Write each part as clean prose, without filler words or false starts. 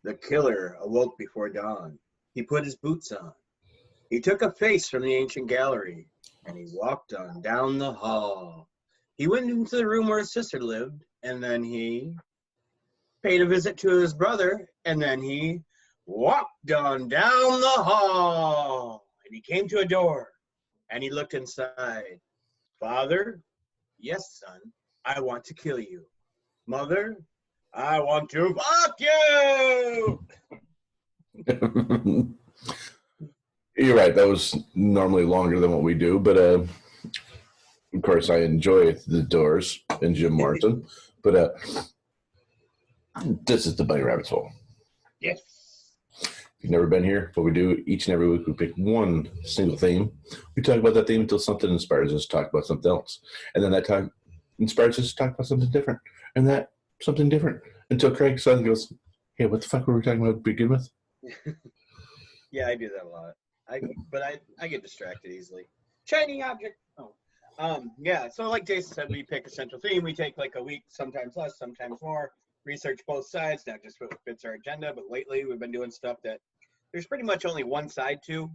The killer awoke before dawn. He put his boots on. He took a face from the ancient gallery, and he walked on down the hall. He went into the room where his sister lived, and then he paid a visit to his brother, and then he walked on down the hall. And he came to a door, and he looked inside. Father, yes, son, I want to kill you. Mother, I want to fuck you! You're right. That was normally longer than what we do, but of course I enjoy The Doors and Jim Morrison. But this is the Bunny Rabbit's Hole. Yes. If you've never been here, what we do each and every week, we pick one single theme. We talk about that theme until something inspires us to talk about something else. And then that time inspires us to talk about something different. And that something different until Craig suddenly goes, hey, what the fuck were we talking about to begin with? Yeah, I do that a lot. But I get distracted easily. Shiny object. Yeah, so like Jason said, we pick a central theme. We take like a week, sometimes less, sometimes more. Research both sides, not just what fits our agenda, but lately we've been doing stuff that there's pretty much only one side to.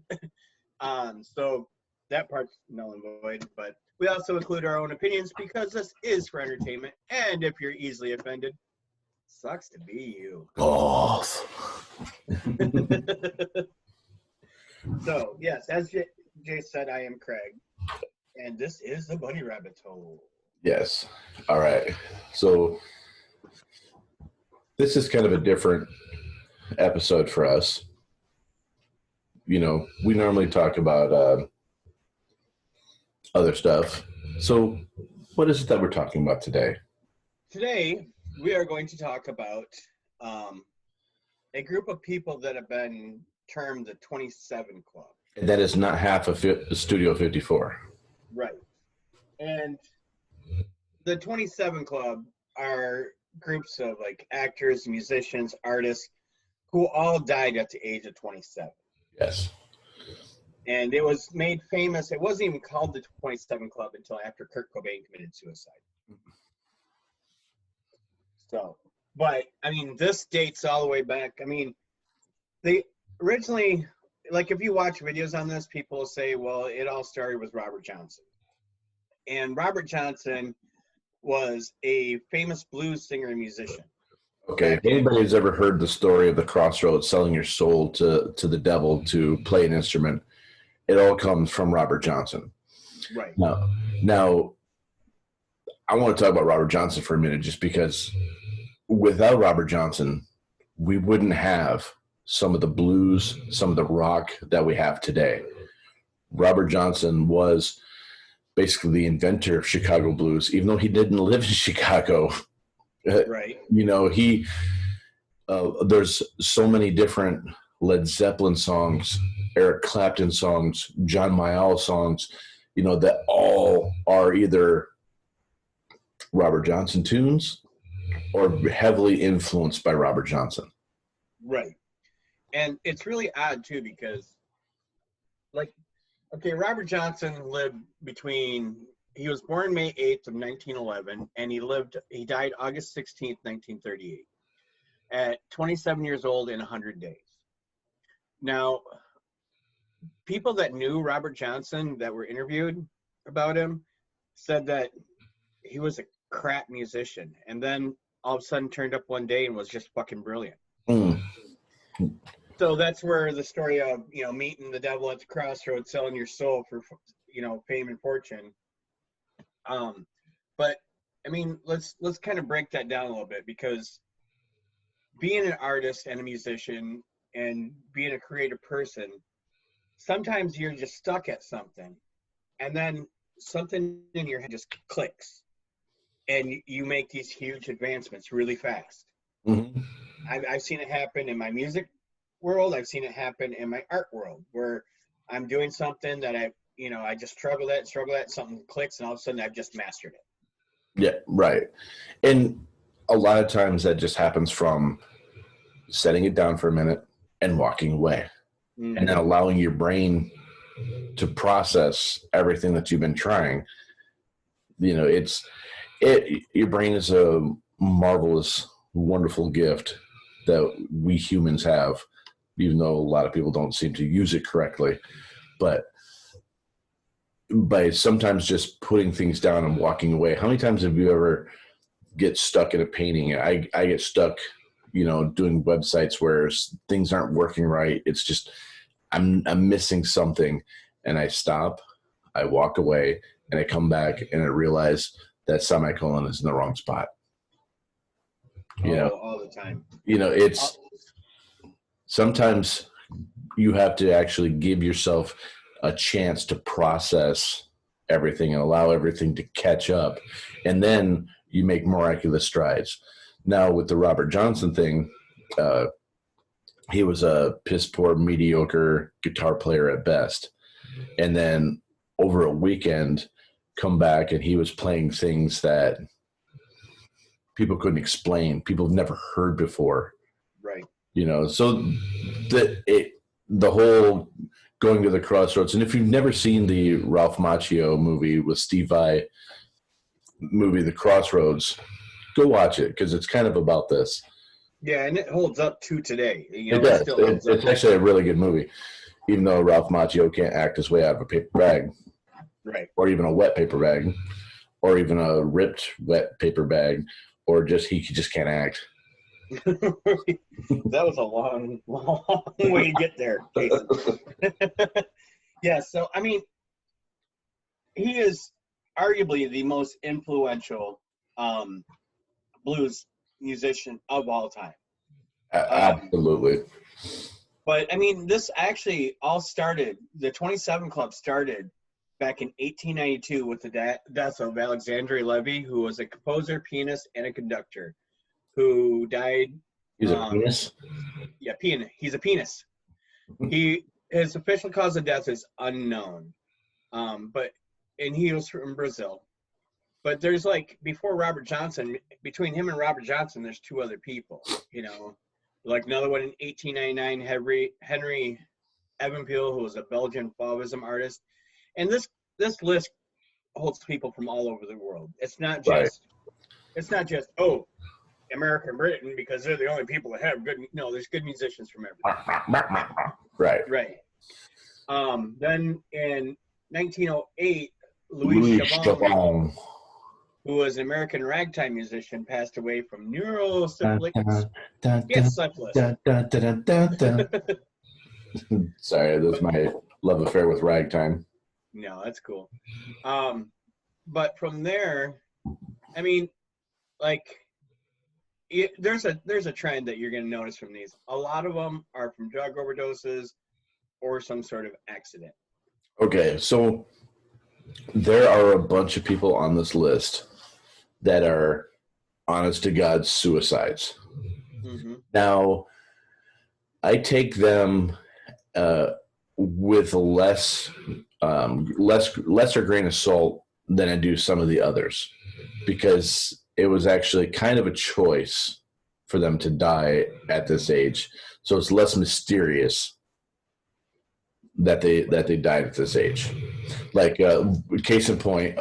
So that part's null and void. But we also include our own opinions because this is for entertainment. And if you're easily offended, sucks to be you. Oh. So, yes, as Jay said, I am Craig, and this is the Bunny Rabbit's Hole. Yes. All right. So this is kind of a different episode for us. You know, we normally talk about other stuff. So what is it that we're talking about today? Today, we are going to talk about a group of people that have been termed the 27 Club. And that is not half of Studio 54. Right. And the 27 Club are groups of like actors, musicians, artists who all died at the age of 27. Yes. And it was made famous. It wasn't even called the 27 Club until after Kurt Cobain committed suicide. So, but I mean, this dates all the way back. I mean, they originally, like if you watch videos on this, people say, well, it all started with Robert Johnson. And Robert Johnson was a famous blues singer and musician. Okay, if anybody's ever heard the story of the crossroads selling your soul to the devil to play an instrument, it all comes from Robert Johnson. Right. Now, I want to talk about Robert Johnson for a minute just because without Robert Johnson, we wouldn't have some of the blues, some of the rock that we have today. Robert Johnson was basically the inventor of Chicago blues, even though he didn't live in Chicago. Right. You know, there's so many different Led Zeppelin songs, Eric Clapton songs, John Mayall songs, you know, that all are either Robert Johnson tunes or heavily influenced by Robert Johnson. Right. And it's really odd too because like, okay, Robert Johnson lived he was born May 8th of 1911 and he died August 16th, 1938 at 27 years old in 100 days. Now, people that knew Robert Johnson that were interviewed about him said that he was a crap musician and then all of a sudden turned up one day and was just fucking brilliant. Mm. So that's where the story of, you know, meeting the devil at the crossroads, selling your soul for, you know, fame and fortune. But I mean, let's kind of break that down a little bit because being an artist and a musician and being a creative person, sometimes you're just stuck at something and then something in your head just clicks and you make these huge advancements really fast. Mm-hmm. I've seen it happen in my music world. I've seen it happen in my art world where I'm doing something that I just struggle at, something clicks, and all of a sudden I've just mastered it. Yeah, right. And a lot of times that just happens from setting it down for a minute and walking away. Mm-hmm. And then allowing your brain to process everything that you've been trying. You know, your brain is a marvelous, wonderful gift that we humans have, even though a lot of people don't seem to use it correctly. But by sometimes just putting things down and walking away. How many times have you ever get stuck in a painting? I get stuck, doing websites where things aren't working right. It's just I'm missing something, and I stop, I walk away, and I come back and I realize that semicolon is in the wrong spot. All the time. It's sometimes you have to actually give yourself a chance to process everything and allow everything to catch up, and then you make miraculous strides. Now with the Robert Johnson thing, he was a piss poor, mediocre guitar player at best, and then over a weekend come back and he was playing things that people couldn't explain, people have never heard before. Right. So the whole going to the crossroads. And if you've never seen the Ralph Macchio movie with Steve Vai movie, The Crossroads, go watch it because it's kind of about this. Yeah, and it holds up to today. It does. It's actually a really good movie, even though Ralph Macchio can't act his way out of a paper bag. Right. Or even a wet paper bag, or even a ripped wet paper bag, or he just can't act. That was a long way to get there, Jason. Yeah, so I mean, he is arguably the most influential blues musician of all time. Absolutely. But I mean, this actually all started. The 27 Club started back in 1892 with the death of Alexandre Levy, who was a composer, pianist, and a conductor, who died. He's a pianist? Yeah, he's a pianist. His official cause of death is unknown, and he was from Brazil. But there's before Robert Johnson, between him and Robert Johnson, there's two other people. Another one in 1899, Henry Evenpeel, who was a Belgian Fauvism artist, and this list holds people from all over the world. It's not just America and Britain, because they're the only people that have good. No, there's good musicians from everywhere. Right. Then in 1908, Louis Chabon, who was an American ragtime musician, passed away from neurosyphilis. Sorry, that's my love affair with ragtime. No, that's cool. But from there, I mean, there's a trend that you're going to notice from these. A lot of them are from drug overdoses or some sort of accident. Okay, so there are a bunch of people on this list that are honest to God suicides. Mm-hmm. Now, I take them with lesser grain of salt than I do some of the others, because it was actually kind of a choice for them to die at this age. So it's less mysterious that they died at this age. Case in point,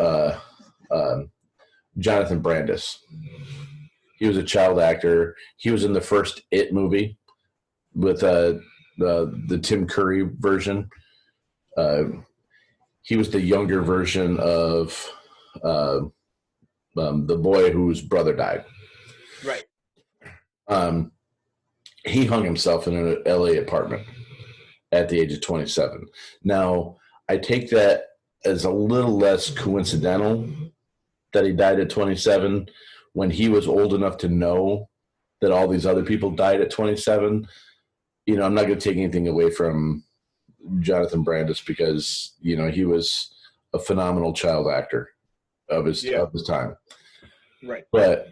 Jonathan Brandis. He was a child actor. He was in the first It movie with the Tim Curry version. He was the younger version of the boy whose brother died. Right. He hung himself in an LA apartment at the age of 27. Now, I take that as a little less coincidental that he died at 27 when he was old enough to know that all these other people died at 27. I'm not going to take anything away from Jonathan Brandis, because, he was a phenomenal child actor of his time. Right. But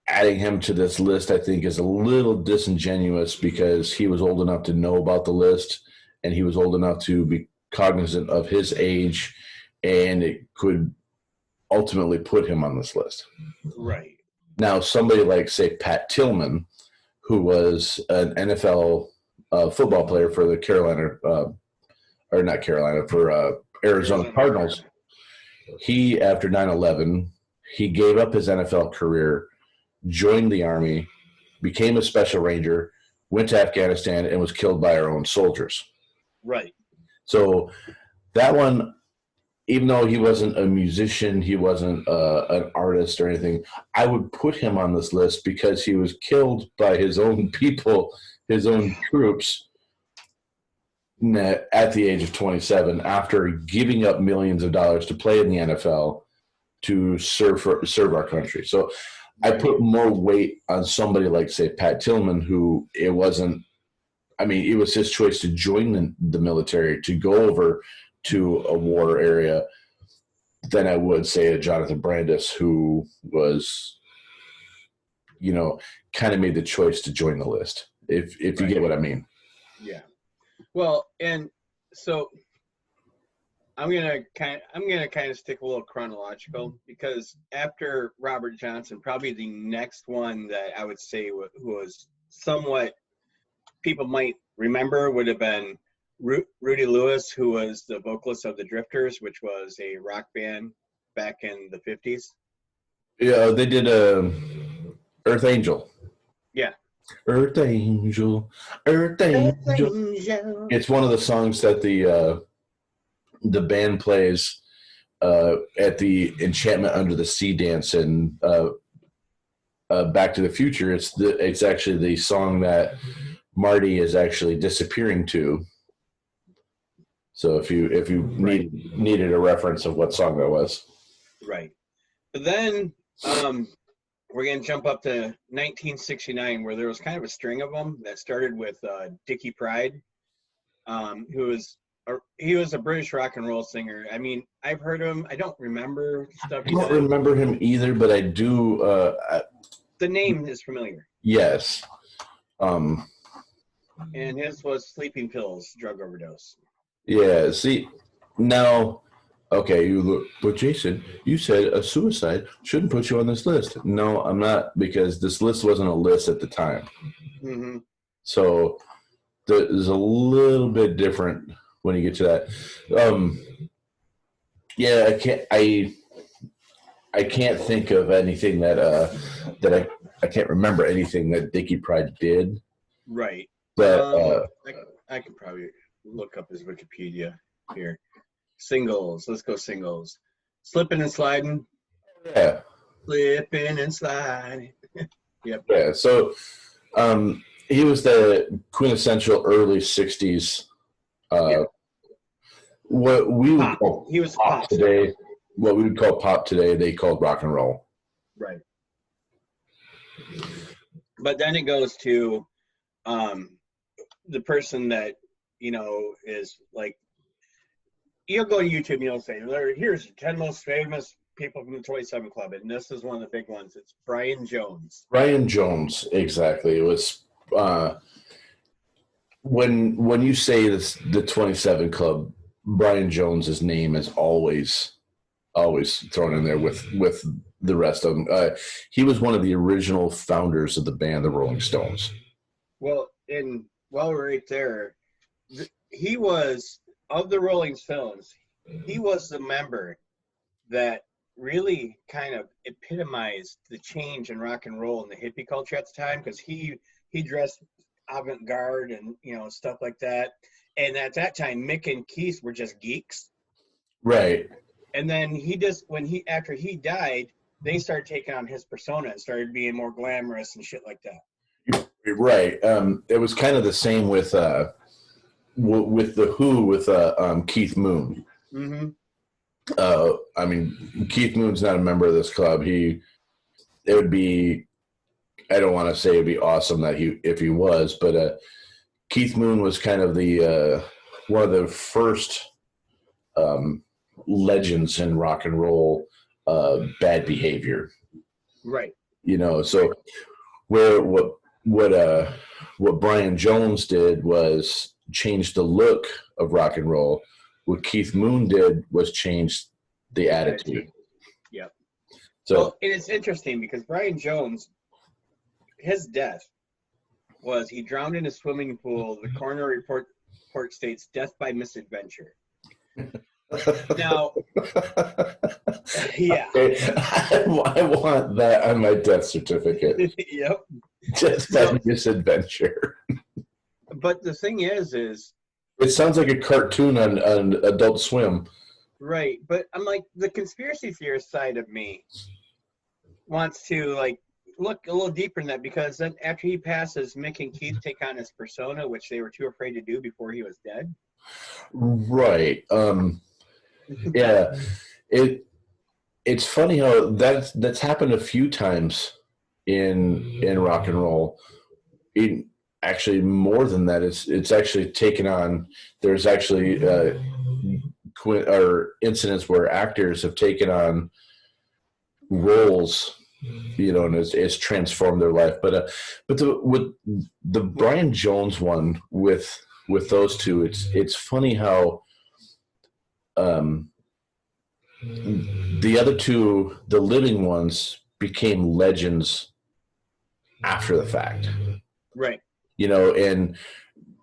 adding him to this list, I think, is a little disingenuous, because he was old enough to know about the list, and he was old enough to be cognizant of his age, and it could ultimately put him on this list. Right. Now, somebody like, say, Pat Tillman, who was an NFL football player for the Arizona Cardinals, he, after 9/11, he gave up his NFL career, joined the Army, became a special ranger, went to Afghanistan, and was killed by our own soldiers. Right. So that one, even though he wasn't a musician, he wasn't an artist or anything, I would put him on this list because he was killed by his own people, his own troops, at the age of 27 after giving up millions of dollars to play in the NFL to serve our country. So I put more weight on somebody like, say, Pat Tillman, who it was his choice to join the military, to go over to a war area, than I would say a Jonathan Brandis, who was, kind of made the choice to join the list, if you get what I mean. Yeah. Well, and so I'm gonna kind of stick a little chronological, because after Robert Johnson, probably the next one that I would say who was somewhat people might remember would have been Rudy Lewis, who was the vocalist of the Drifters, which was a rock band back in the 50s. Yeah, they did Earth Angel. Yeah. Earth Angel, Earth Angel. It's one of the songs that the band plays at the Enchantment Under the Sea dance in Back to the Future. It's actually the song that Marty is actually disappearing to. So if you needed a reference of what song that was. Right. But then we're going to jump up to 1969, where there was kind of a string of them that started with Dickie Pride, who was he was a British rock and roll singer. I mean, I've heard him. I don't remember stuff. I don't remember him either, but I do. The name is familiar. Yes. And his was Sleeping Pills, drug overdose. Yeah. See, now, okay, but Jason, you said a suicide shouldn't put you on this list. No, I'm not, because this list wasn't a list at the time. Mm-hmm. So there's a little bit different when you get to that. Yeah, I can't think of anything that I can't remember anything that Dickie Pride did. Right. But I could probably look up his Wikipedia here. Singles. Let's go singles. Slipping and Sliding. Yeah. Slipping and Sliding. Yep. Yeah. So he was the quintessential early 60s. What we would call pop today. What we would call pop today, they called rock and roll. Right. But then it goes to the person that, is like, you'll go to YouTube and you'll say, here's 10 most famous people from the 27 Club. And this is one of the big ones. It's Brian Jones. Brian Jones, exactly. It was when you say this, the 27 Club, Brian Jones's name is always thrown in there with the rest of them. He was one of the original founders of the band, the Rolling Stones. Well, while we're right there, he was, of the Rolling Stones, he was the member that really kind of epitomized the change in rock and roll and the hippie culture at the time, because he dressed avant-garde and stuff like that. And at that time, Mick and Keith were just geeks. Right. And then after he died, they started taking on his persona and started being more glamorous and shit like that. Right. It was kind of the same with the Who with Keith Moon. Mm-hmm. I mean, Keith Moon's not a member of this club. It would be, I don't want to say it'd be awesome that if he was, but Keith Moon was kind of the one of the first legends in rock and roll bad behavior. Right. So where what Brian Jones did was change the look of rock and roll. What Keith Moon did was change the attitude. Yep. So, and it's interesting because Brian Jones, his death was he drowned in a swimming pool. The coroner report states death by misadventure. Now, yeah. I want that on my death certificate. Yep. Just that misadventure. But the thing is it sounds like a cartoon on Adult Swim. Right, but I'm like, the conspiracy theorist side of me wants to like look a little deeper in that, because then after he passes, Mick and Keith take on his persona, which they were too afraid to do before he was dead. Right. Yeah. It's funny how that's happened a few times in rock and roll. Actually, more than that, it's actually taken on. There's actually incidents where actors have taken on roles, and it's transformed their life. But with the Brian Jones one with those two, it's funny how the other two, the living ones, became legends after the fact. Right. And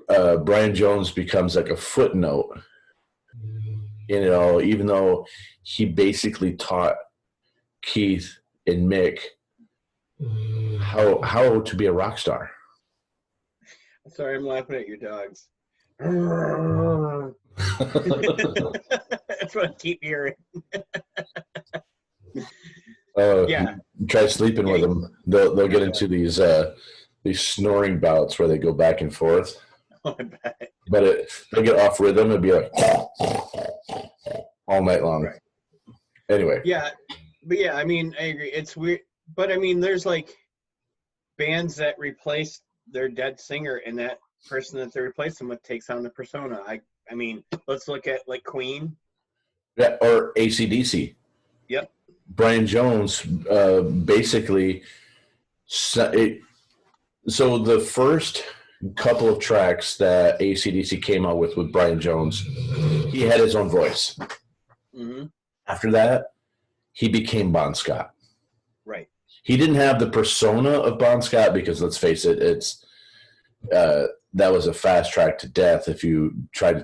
Brian Jones becomes like a footnote, even though he basically taught Keith and Mick how to be a rock star. Sorry, I'm laughing at your dogs. That's what I keep hearing. Yeah. Try sleeping with them. They'll get into these snoring bouts where they go back and forth. Oh, I bet. But they'll get off rhythm and be like all night long. Right. Anyway. Yeah, but yeah, I mean, I agree. It's weird, but I mean, there's like bands that replace their dead singer, and that person that they replace them with takes on the persona. I mean, let's look at like Queen. Yeah, or AC/DC. Yep. Brian Jones basically. So the first couple of tracks that AC/DC came out with Brian Jones, he had his own voice. Mm-hmm. After that, he became Bon Scott. Right. He didn't have the persona of Bon Scott because, let's face it, it's that was a fast track to death if you try to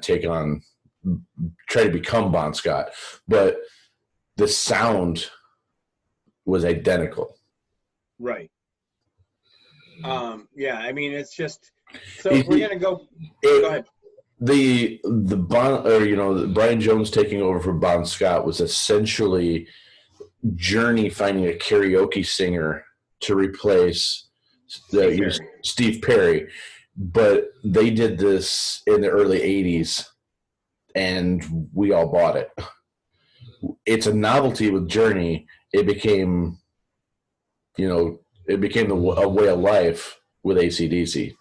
become Bon Scott. But the sound was identical. Right. Yeah, I mean, it's just, so we're gonna go ahead. The Brian Jones taking over for Bon Scott was essentially Journey finding a karaoke singer to replace Steve Perry, but they did this in the early 80s and we all bought it. It's a novelty with Journey. It became a way of life with AC/DC.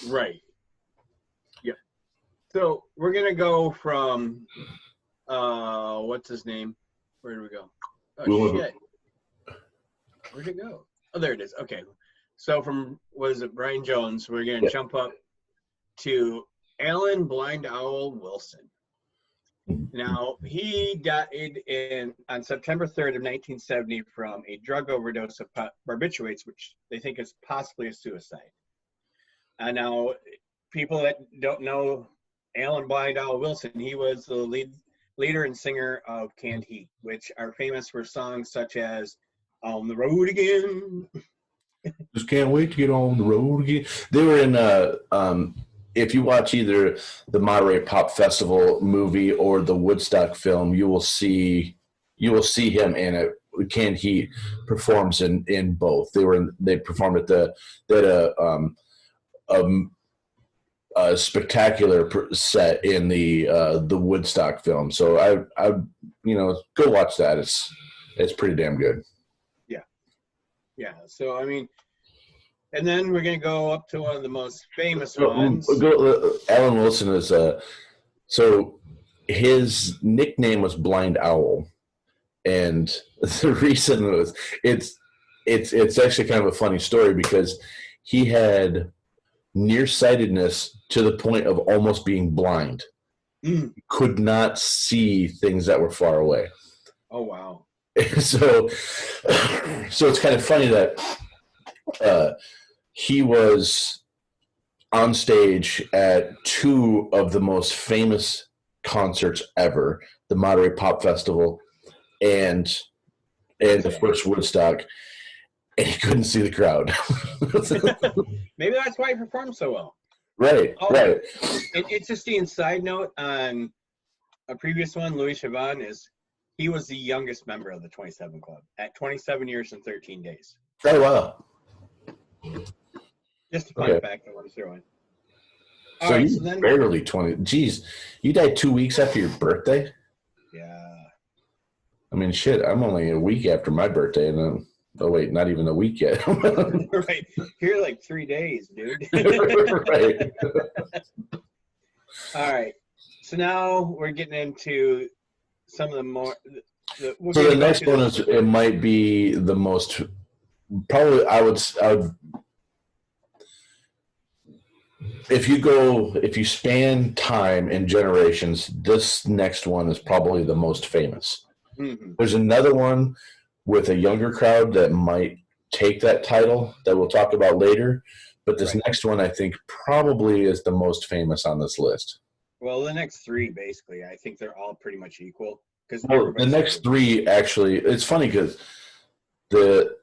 Right. Yeah. So we're going to go from, what's his name? Where did we go? Oh, shit. Where'd it go? Oh, there it is. Okay. So from, Brian Jones, we're going to jump up to Alan Blind Owl Wilson. Now, he died on September 3rd of 1970 from a drug overdose of barbiturates, which they think is possibly a suicide. Now, people that don't know Alan Blind Owl Wilson, he was the leader and singer of Canned Heat, which are famous for songs such as On the Road Again. Just can't wait to get on the road again. They were in if you watch either the Monterey Pop Festival movie or the Woodstock film, you will see him in it. Canned Heat performs in both. They performed at they had a spectacular set in the Woodstock film. So I go watch that. It's pretty damn good. Yeah. So I mean. And then we're going to go up to one of the most famous ones. Alan Wilson is so his nickname was Blind Owl, and the reason was it's actually kind of a funny story because he had nearsightedness to the point of almost being blind. Could not see things that were far away. Oh wow! So it's kind of funny that. He was on stage at two of the most famous concerts ever, the Monterey Pop Festival and the first Woodstock. and he couldn't see the crowd. Maybe that's why he performed so well. Right, right. An interesting side note on a previous one, Louis Chavan, is he was the youngest member of the 27 Club at 27 years and 13 days. Oh, wow. Just a fun fact I want to throw in. So you barely 20. Geez, you died 2 weeks after your birthday? Yeah. I mean, shit, I'm only a week after my birthday, and then, oh, wait, not even a week yet. Right. You're like 3 days, dude. Right. All right. So now we're getting into some of the more. So the next one is, it might be the most, probably, I would if you span time and generations, this next one is probably the most famous. Mm-hmm. There's another one with a younger crowd that might take that title that we'll talk about later, but this next one I think probably is the most famous on this list. Well, the next three, basically, I think they're all pretty much equal. Well, the next three, actually, it's funny because the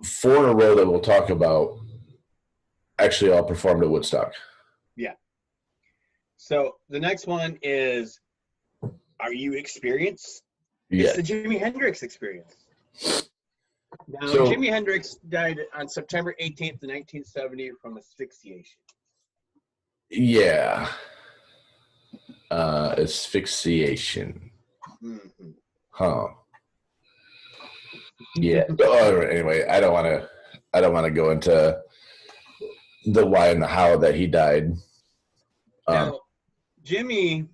four in a row that we'll talk about actually all performed at Woodstock. Yeah. So the next one is, are you experienced? Yeah. It's the Jimi Hendrix Experience. Now, Jimi Hendrix died on September 18th, 1970 from asphyxiation. Yeah. Asphyxiation. Mm-hmm. Huh. Yeah. Anyway, I don't want to go into the why and the how that he died. Now, Jimmy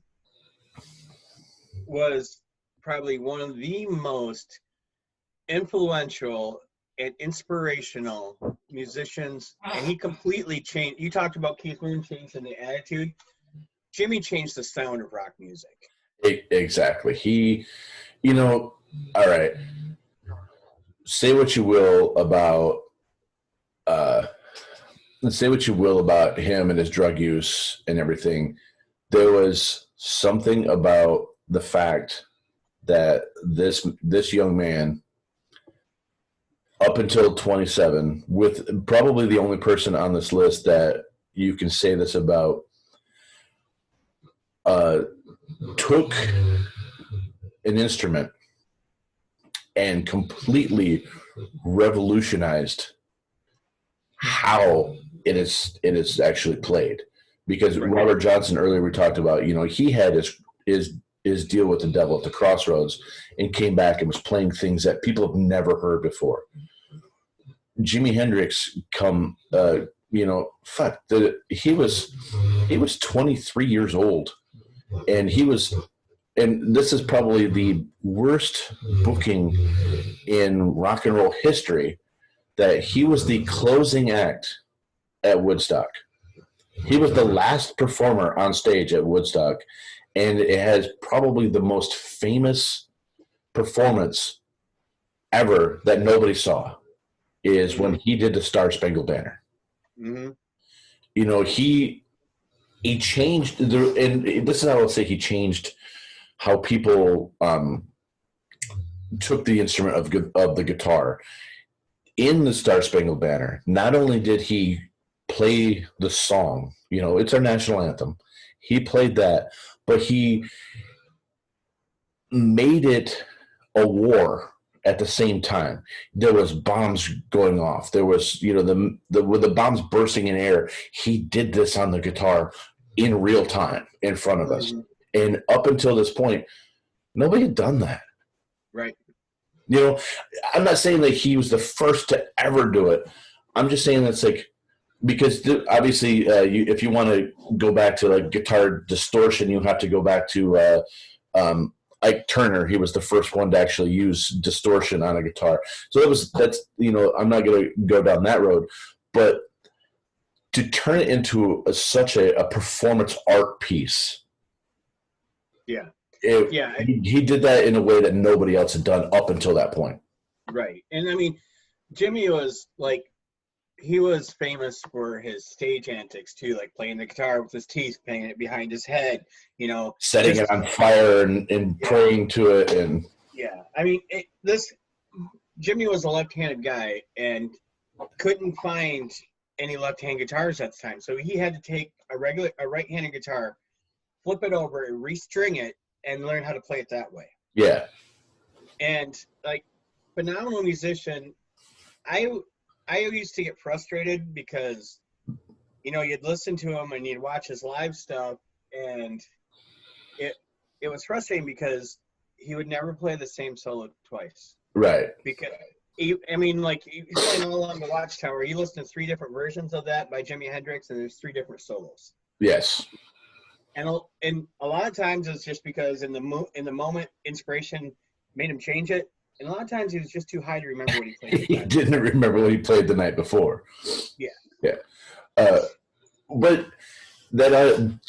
was probably one of the most influential and inspirational musicians, and he completely changed. You talked about Keith Moon changing the attitude. Jimmy changed the sound of rock music. Exactly. He, all right. Say what you will about him and his drug use and everything. There was something about the fact that this young man, up until 27, with probably the only person on this list that you can say this about, took an instrument and completely revolutionized how it is actually played. Because Robert Johnson, earlier we talked about, he had his deal with the devil at the Crossroads and came back and was playing things that people have never heard before. Jimi Hendrix he was 23 years old, and this is probably the worst booking in rock and roll history, that he was the closing act at Woodstock. He was the last performer on stage at Woodstock, and it has probably the most famous performance ever that nobody saw is when he did the Star Spangled Banner. Mm-hmm. He changed and this is how I'll say he changed how people took the instrument of the guitar. In the Star Spangled Banner, not only did he play the song, it's our national anthem, he played that, but he made it a war at the same time. There was bombs going off. There was, with the bombs bursting in air, he did this on the guitar in real time in front of us. And up until this point, nobody had done that. Right. I'm not saying that he was the first to ever do it. I'm just saying that's because obviously if you want to go back to guitar distortion, you have to go back to Ike Turner. He was the first one to actually use distortion on a guitar. So that's I'm not going to go down that road, but to turn it into such a performance art piece. Yeah. He did that in a way that nobody else had done up until that point. Right. And I mean, Jimmy was he was famous for his stage antics too, like playing the guitar with his teeth, playing it behind his head, setting it on fire and praying to it. And I mean, Jimmy was a left-handed guy, and couldn't find any left-hand guitars at the time, so he had to take a right-handed guitar, flip it over, and restring it, and learn how to play it that way. Yeah. And like phenomenal musician. I used to get frustrated because, you know, you'd listen to him and you'd watch his live stuff, and it was frustrating because he would never play the same solo twice. Right. Because he's playing all along the Watchtower. You listen to 3 different versions of that by Jimi Hendrix, and there's 3 different solos. Yes. And a lot of times it's just because in the moment inspiration made him change it. And a lot of times he was just too high to remember what he played. He didn't remember what he played the night before. Yeah. Yeah. But that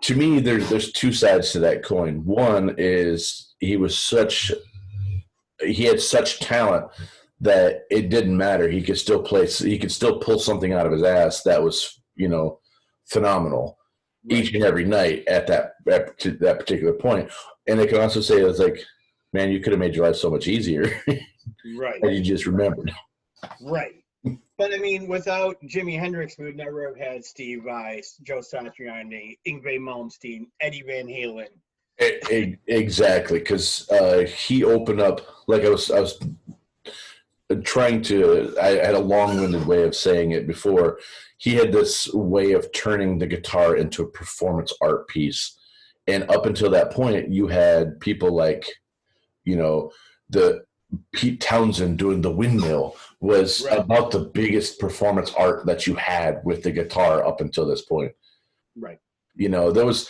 to me, there's 2 sides to that coin. One is he had such talent that it didn't matter. He could still play. He could still pull something out of his ass that was, you know, phenomenal each and every night at that particular point. And they can also say it's like, man, you could have made your life so much easier. Right. And you just remembered. Right. But I mean, without Jimi Hendrix, we would never have had Steve Vai, Joe Satriani, Yngwie Malmsteen, Eddie Van Halen. Exactly, because he opened up. Like I was trying to. I had a long-winded way of saying it before. He had this way of turning the guitar into a performance art piece, and up until that point, you had people like, you know, the Pete Townsend doing The Windmill was about the biggest performance art that you had with the guitar up until this point. Right. You know, there was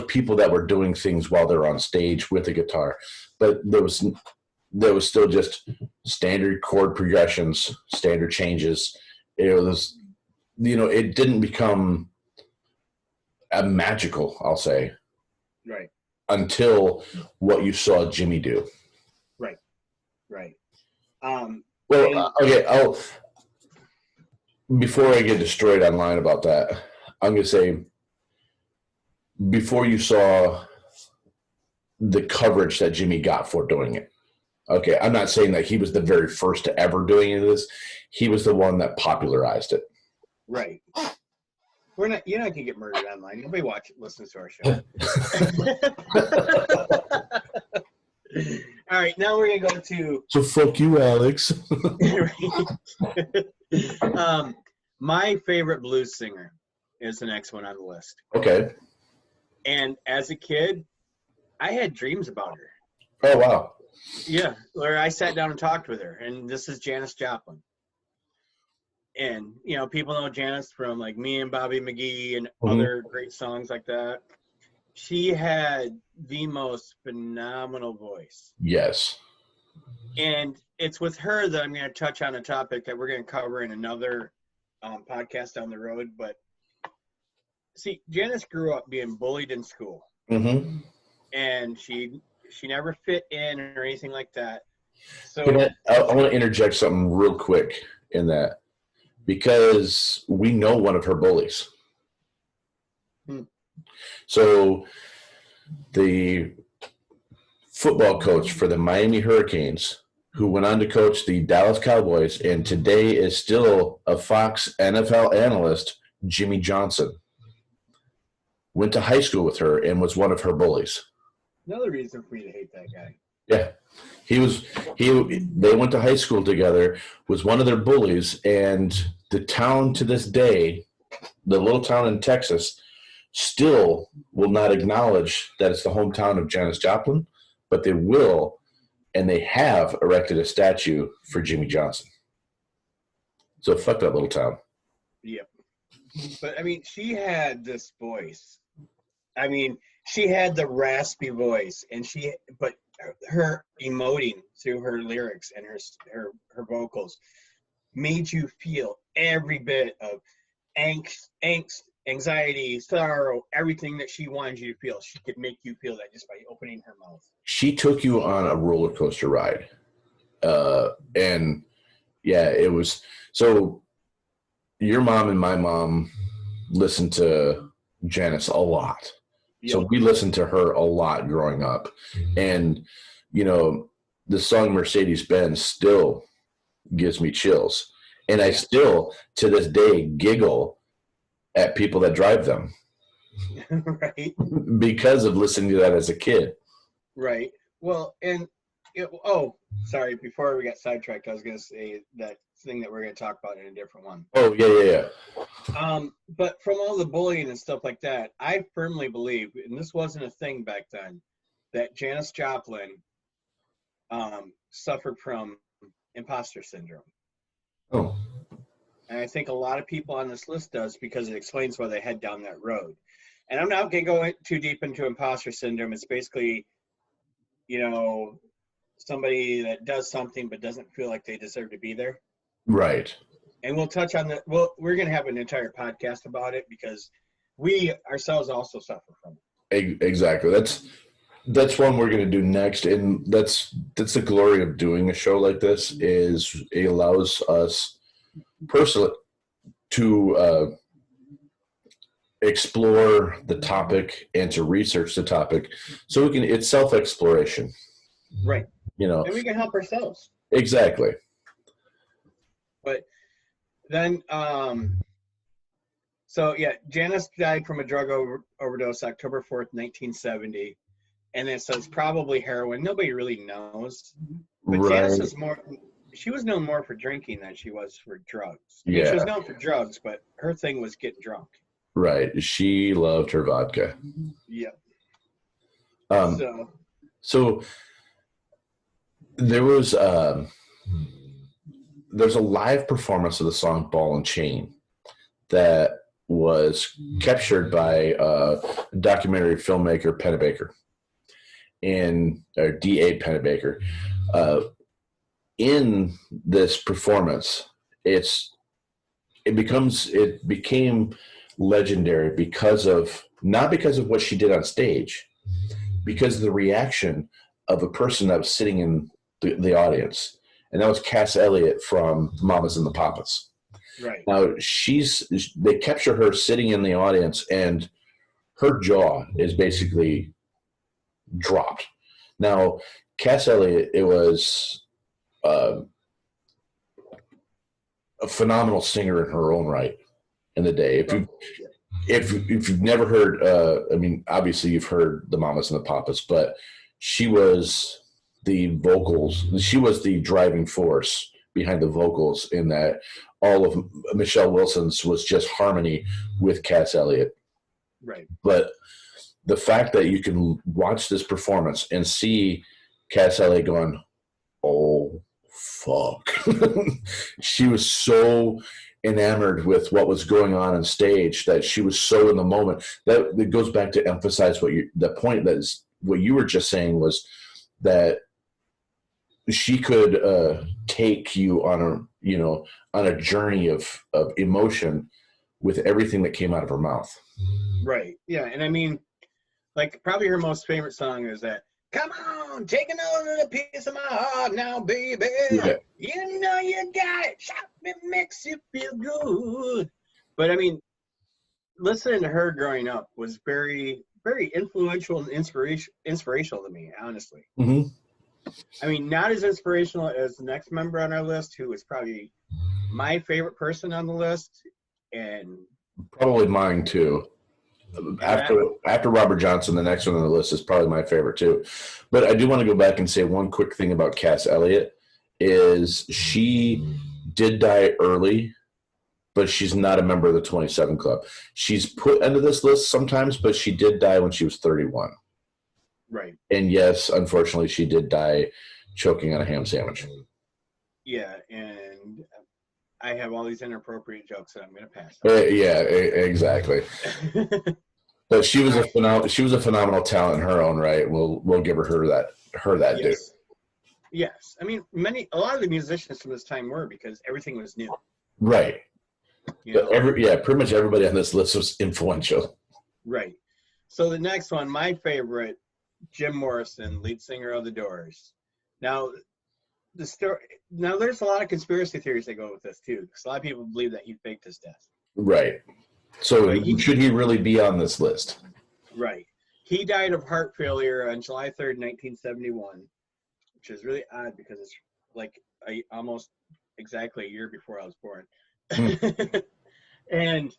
people that were doing things while they're on stage with the guitar, but there was still just standard chord progressions, standard changes. It was, you know, it didn't become a magical, I'll say. Right. Until what you saw Jimmy do. Right. Okay. Before I get destroyed online about that, I'm going to say, before you saw the coverage that Jimmy got for doing it. Okay, I'm not saying that he was the very first to ever doing any of this. He was the one that popularized it. Right. You're not going to get murdered online. Nobody listens to our show. All right, now we're going to go to... So fuck you, Alex. My favorite blues singer is the next one on the list. Okay. And as a kid, I had dreams about her. Oh, wow. Yeah, where I sat down and talked with her. And this is Janis Joplin. And, you know, people know Janis from, like, Me and Bobby McGee and other great songs like that. She had the most phenomenal voice. Yes. And it's with her that I'm going to touch on a topic that we're going to cover in another podcast down the road. But, see, Janis grew up being bullied in school. Mm-hmm. And she never fit in or anything like that. So I want to interject something real quick in that, because we know one of her bullies. So the football coach for the Miami Hurricanes, who went on to coach the Dallas Cowboys and today is still a Fox NFL analyst, Jimmy Johnson, went to high school with her and was one of her bullies. Another reason for me to hate that guy. Yeah. They went to high school together, was one of their bullies, and the town to this day, the little town in Texas, still will not acknowledge that it's the hometown of Janis Joplin, but they will, and they have erected a statue for Jimmy Johnson. So fuck that little town. Yep. But, I mean, she had this voice. I mean, she had the raspy voice, but her emoting through her lyrics and her vocals made you feel every bit of angst, anxiety, sorrow, everything that she wanted you to feel. She could make you feel that just by opening her mouth. She took you on a roller coaster ride. And yeah, it was, so your mom and my mom listened to Janis a lot. Yep. So we listened to her a lot growing up. And, you know, the song Mercedes-Benz still gives me chills. And I still, to this day, giggle at people that drive them. Right. Because of listening to that as a kid. Right. Well, and sorry, before we got sidetracked, I was going to say that thing that we're going to talk about in a different one. Oh, yeah. But from all the bullying and stuff like that, I firmly believe, and this wasn't a thing back then, that Janis Joplin suffered from imposter syndrome. Oh. And I think a lot of people on this list does, because it explains why they head down that road. And I'm not going to go too deep into imposter syndrome. It's basically, somebody that does something but doesn't feel like they deserve to be there. Right. And we'll touch on that. Well, we're going to have an entire podcast about it, because we ourselves also suffer from it. Exactly. That's one we're going to do next. And that's the glory of doing a show like this, is it allows us personally to explore the topic and to research the topic, so it's self-exploration, right? And we can help ourselves. Exactly. But then Janis died from a drug overdose October 4th, 1970, and it says probably heroin. Nobody really knows, but right. Janis is she was known more for drinking than she was for drugs. She was known for drugs, but her thing was getting drunk. Right. She loved her vodka. Yeah. So there was there's a live performance of the song Ball and Chain that was captured by documentary filmmaker Pennebaker D.A. Pennebaker. In this performance, it became legendary not because of what she did on stage, because of the reaction of a person that was sitting in the audience, and that was Cass Elliot from Mamas and the Papas. Right. Now they capture her sitting in the audience, and her jaw is basically dropped. Now, Cass Elliot, it was a phenomenal singer in her own right in the day. If you've never heard, obviously you've heard the Mamas and the Papas, but she was the vocals. She was the driving force behind the vocals in that. All of Michelle Wilson's was just harmony with Cass Elliot. Right. But the fact that you can watch this performance and see Cass Elliot going, oh, fuck. She was so enamored with what was going on stage that she was so in the moment. That it goes back to emphasize the point that is what you were just saying, was that she could take you on a journey of emotion with everything that came out of her mouth. Right. Yeah. And probably her most favorite song is that, come on, take another piece of my heart now, baby. Yeah. You know you got it. It makes you feel good. But listening to her growing up was very, very influential and inspirational to me, honestly. Mm-hmm. Not as inspirational as the next member on our list, who is probably my favorite person on the list, and probably mine too. After Robert Johnson, the next one on the list is probably my favorite too. But I do want to go back and say one quick thing about Cass Elliot is she did die early, but she's not a member of the 27 Club. She's put into this list sometimes, but she did die when she was 31. Right. And yes, unfortunately, she did die choking on a ham sandwich. Yeah, and I have all these inappropriate jokes that I'm going to pass. Yeah, exactly. But she was a phenomenal talent in her own right. We'll give her that due. Yes, a lot of the musicians from this time were, because everything was new. Right. Pretty much everybody on this list was influential. Right. So the next one, my favorite, Jim Morrison, lead singer of the Doors. Now, there's a lot of conspiracy theories that go with this too, because a lot of people believe that he faked his death. Right. So should he really be on this list? Right. He died of heart failure on July 3rd, 1971, which is really odd, because it's like almost exactly a year before I was born. Mm.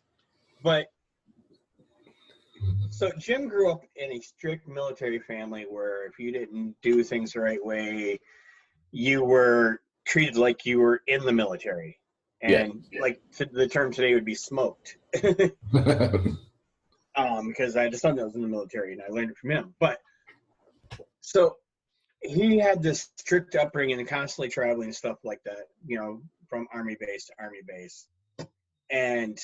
So Jim grew up in a strict military family where if you didn't do things the right way, you were treated like you were in the military. Yeah. And like the term today would be smoked. Because I had a son that was in the military and I learned it from him. But so he had this strict upbringing and constantly traveling and stuff like that, you know, from army base to army base. And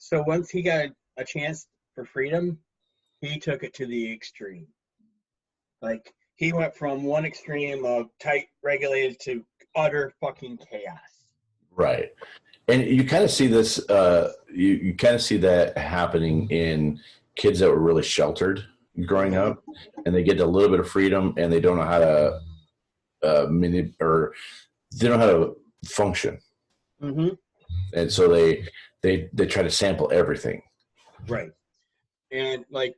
so once he got a chance for freedom, he took it to the extreme. Like he went from one extreme of tight regulated to utter fucking chaos. Right. And you kind of see this, you kind of see that happening in kids that were really sheltered growing up, and they get a little bit of freedom and they don't know how to or they don't know how to function. Mm-hmm. And so they try to sample everything. Right. And like,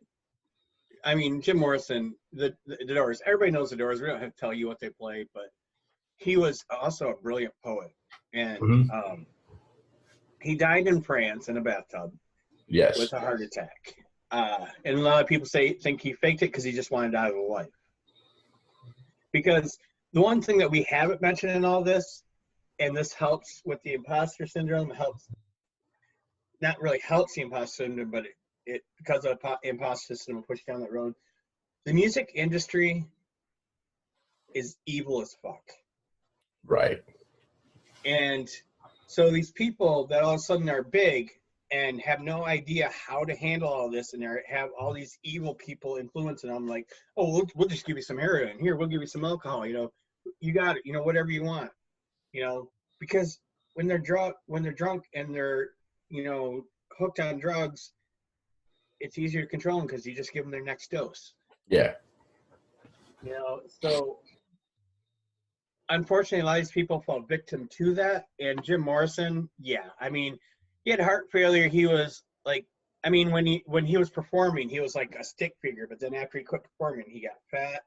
I mean, Jim Morrison, the Doors, everybody knows the Doors. We don't have to tell you what they played, but he was also a brilliant poet. And he died in France in a bathtub. Yes. With a heart attack. And a lot of people think he faked it because he just wanted out of the life. Because the one thing that we haven't mentioned in all this, and this helps with the imposter syndrome, not really helps the imposter syndrome, but it because of the imposter syndrome pushed down that road. The music industry is evil as fuck. Right. And so these people that all of a sudden are big and have no idea how to handle all this, and they have all these evil people influencing them, like, oh, we'll just give you some heroin. Here, we'll give you some alcohol. You know, you got it. You know, whatever you want. You know, because when they're drunk and they're, you know, hooked on drugs, it's easier to control them because you just give them their next dose. Yeah. You know, so unfortunately, a lot of these people fall victim to that. And Jim Morrison, yeah, I mean, he had heart failure. He was like, I mean, when he was performing, he was like a stick figure. But then after he quit performing, he got fat.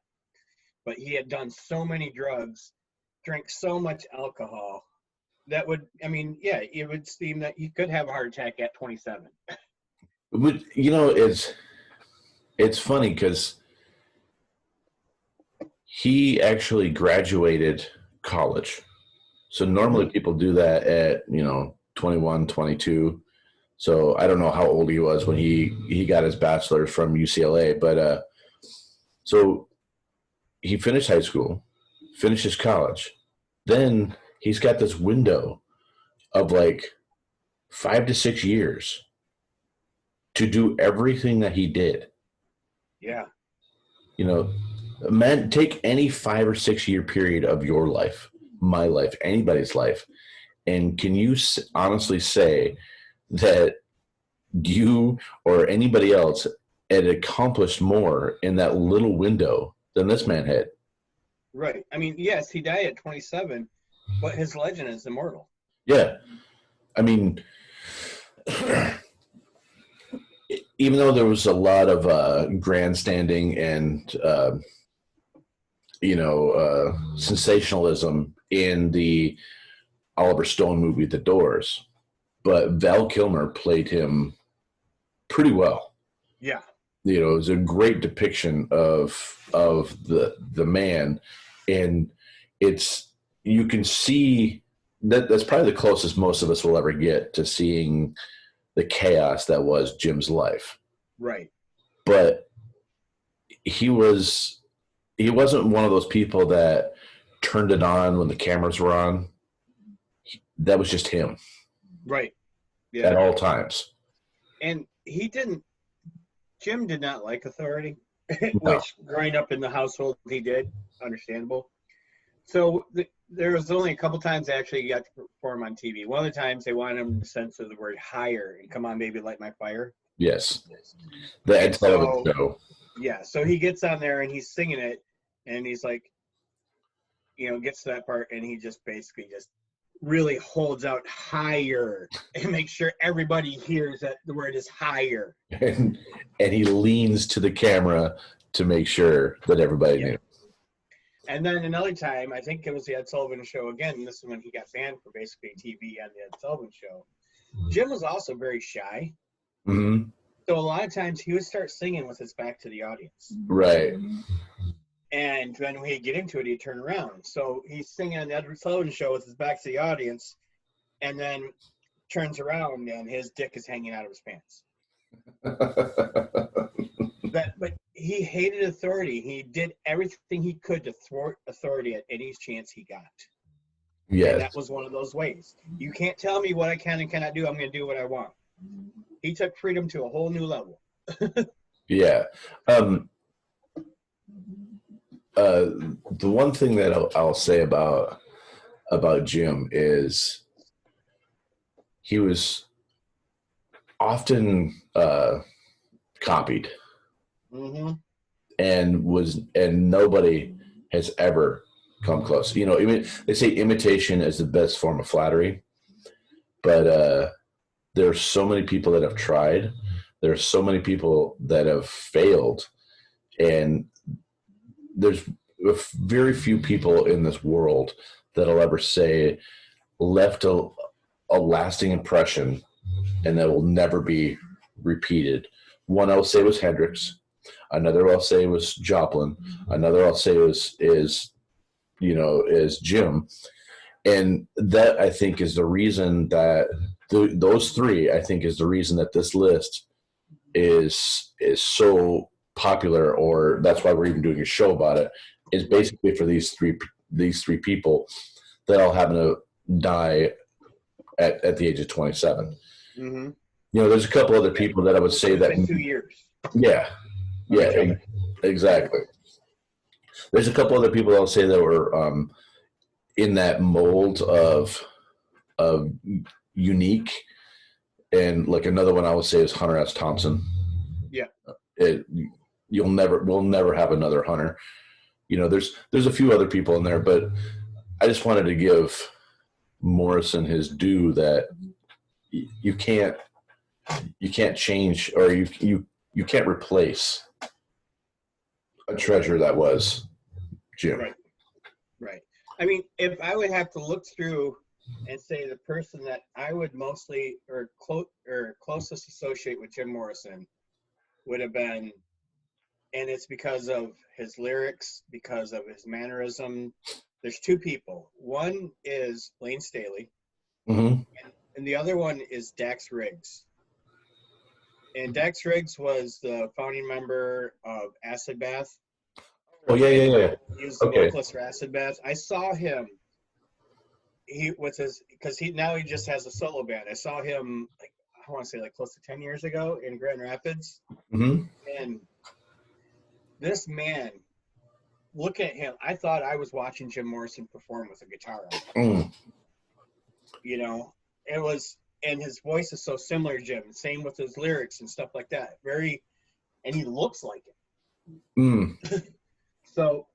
But he had done so many drugs, drank so much alcohol that would, I mean, yeah, it would seem that he could have a heart attack at 27. But, you know, it's funny because he actually graduated college. So normally people do that at, you know, 21, 22. So I don't know how old he was when he got his bachelor's from UCLA. But so he finished high school, finishes college. Then he's got this window of like 5 to 6 years to do everything that he did. Yeah. You know, man, take any 5 or 6 year period of your life, my life, anybody's life, and can you honestly say that you or anybody else had accomplished more in that little window than this man had? Right. I mean, yes, he died at 27, but his legend is immortal. Yeah. I mean, even though there was a lot of grandstanding and, sensationalism in the Oliver Stone movie, The Doors, but Val Kilmer played him pretty well. Yeah. You know, it was a great depiction of the man, and you can see that's probably the closest most of us will ever get to seeing the chaos that was Jim's life. Right. But he wasn't one of those people that turned it on when the cameras were on. That was just him. Right. Yeah. At all times. And Jim did not like authority, No. which growing up in the household he did, understandable. So there was only a couple times actually he got to perform on TV. One of the times they wanted him to censor the word higher and come on, baby, light my fire. Yes. The Ed Sullivan show. Yeah. So he gets on there and he's singing it and he's like, you know, gets to that part and he just basically just really holds out higher and makes sure everybody hears that the word is higher. And he leans to the camera to make sure that everybody knew. And then another time, I think it was the Ed Sullivan Show again. This is when he got banned for basically TV on the Ed Sullivan Show. Jim was also very shy. Mm-hmm. So a lot of times he would start singing with his back to the audience. Right. And when he'd get into it, he'd turn around. So he's singing on the Ed Sullivan Show with his back to the audience, and then turns around and his dick is hanging out of his pants. But he hated authority. He did everything he could to thwart authority at any chance he got. Yes. And that was one of those ways. You can't tell me what I can and cannot do. I'm going to do what I want. He took freedom to a whole new level. Yeah. The one thing that I'll say about Jim is he was often copied, Mm-hmm. and nobody has ever come close. You know, they say imitation is the best form of flattery, but there are so many people that have tried. There are so many people that have failed, and there's very few people in this world that'll ever say left a lasting impression and that will never be repeated. One I'll say was Hendrix. Another I'll say was Joplin. Another I'll say is Jim. And that, I think, is the reason that those three, I think, is the reason that this list is so popular, or that's why we're even doing a show about it, is basically for these three people that all happen to die at the age of 27. Mm-hmm. You know, there's a couple other people that I would say that. It's been 2 years. Yeah, exactly. There's a couple other people I'll say that were in that mold of unique, and like another one I would say is Hunter S. Thompson. Yeah. We'll never have another Hunter. You know, there's a few other people in there, but I just wanted to give Morrison his due that you can't change, or you can't replace a treasure that was Jim. Right. I mean, if I would have to look through and say the person that I would mostly or closest associate with Jim Morrison would have been, and it's because of his lyrics, because of his mannerism. There's two people. One is Lane Staley, Mm-hmm. and the other one is Dax Riggs. And Dax Riggs was the founding member of Acid Bath. Oh, yeah. He was the vocalist for Acid Bath. I saw him. Because he just has a solo band. I saw him, I want to say close to 10 years ago in Grand Rapids. Mm-hmm. And this man, look at him. I thought I was watching Jim Morrison perform with a guitar on. You know, it was, and his voice is so similar to Jim. Same with his lyrics and stuff like that. And he looks like it. So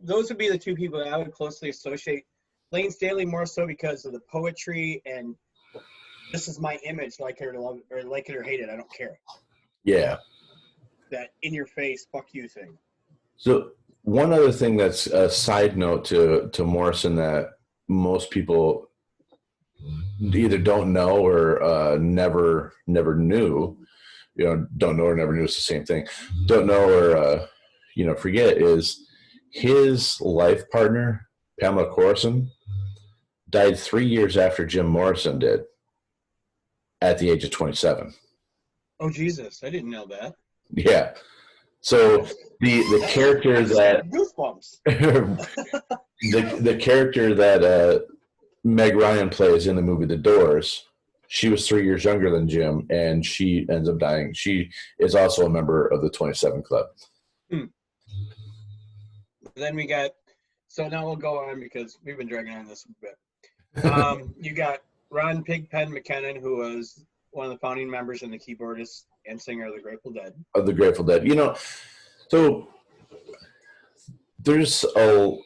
those would be the two people that I would closely associate. Lane Staley more so because of the poetry and this is my image, like it or love it, or like it or hate it, I don't care. Yeah. That in your face, fuck you thing. So one other thing that's a side note to Morrison that most people either don't know or never knew, you know, don't know or never knew, it's the same thing. Don't know or forget is his life partner, Pamela Corson, died 3 years after Jim Morrison did, at the age of 27. Oh Jesus, I didn't know that. Yeah. So the character that goosebumps. the character that Meg Ryan plays in the movie The Doors, she was 3 years younger than Jim, and she ends up dying. She is also a member of the 27 Club. Then we got, so now we'll go on because we've been dragging on this a bit. You got Ron Pigpen McKinnon, who was one of the founding members and the keyboardist and singer of the Grateful Dead. Of the Grateful Dead. You know, so there's a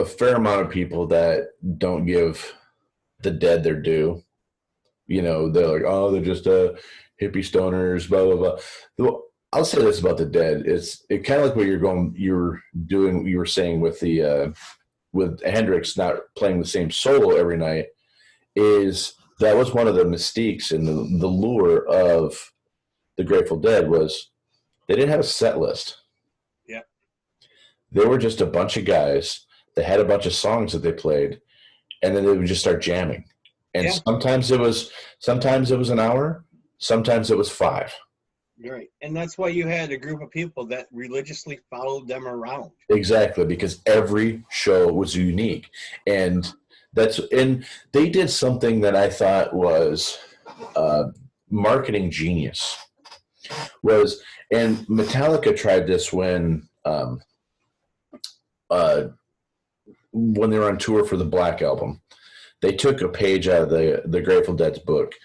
fair amount of people that don't give the Dead their due. You know, they're like, oh, they're just hippie stoners, blah, blah, blah. I'll say this about the Dead. It kind of like what you were saying with the with Hendrix not playing the same solo every night. Is that was one of the mystiques and the lure of the Grateful Dead was they didn't have a set list. Yeah. They were just a bunch of guys that had a bunch of songs that they played, and then they would just start jamming. And sometimes it was an hour, sometimes it was 5. Right. And that's why you had a group of people that religiously followed them around. Exactly, because every show was unique. And they did something that I thought was marketing genius. And Metallica tried this when they were on tour for the Black Album. They took a page out of the Grateful Dead's book,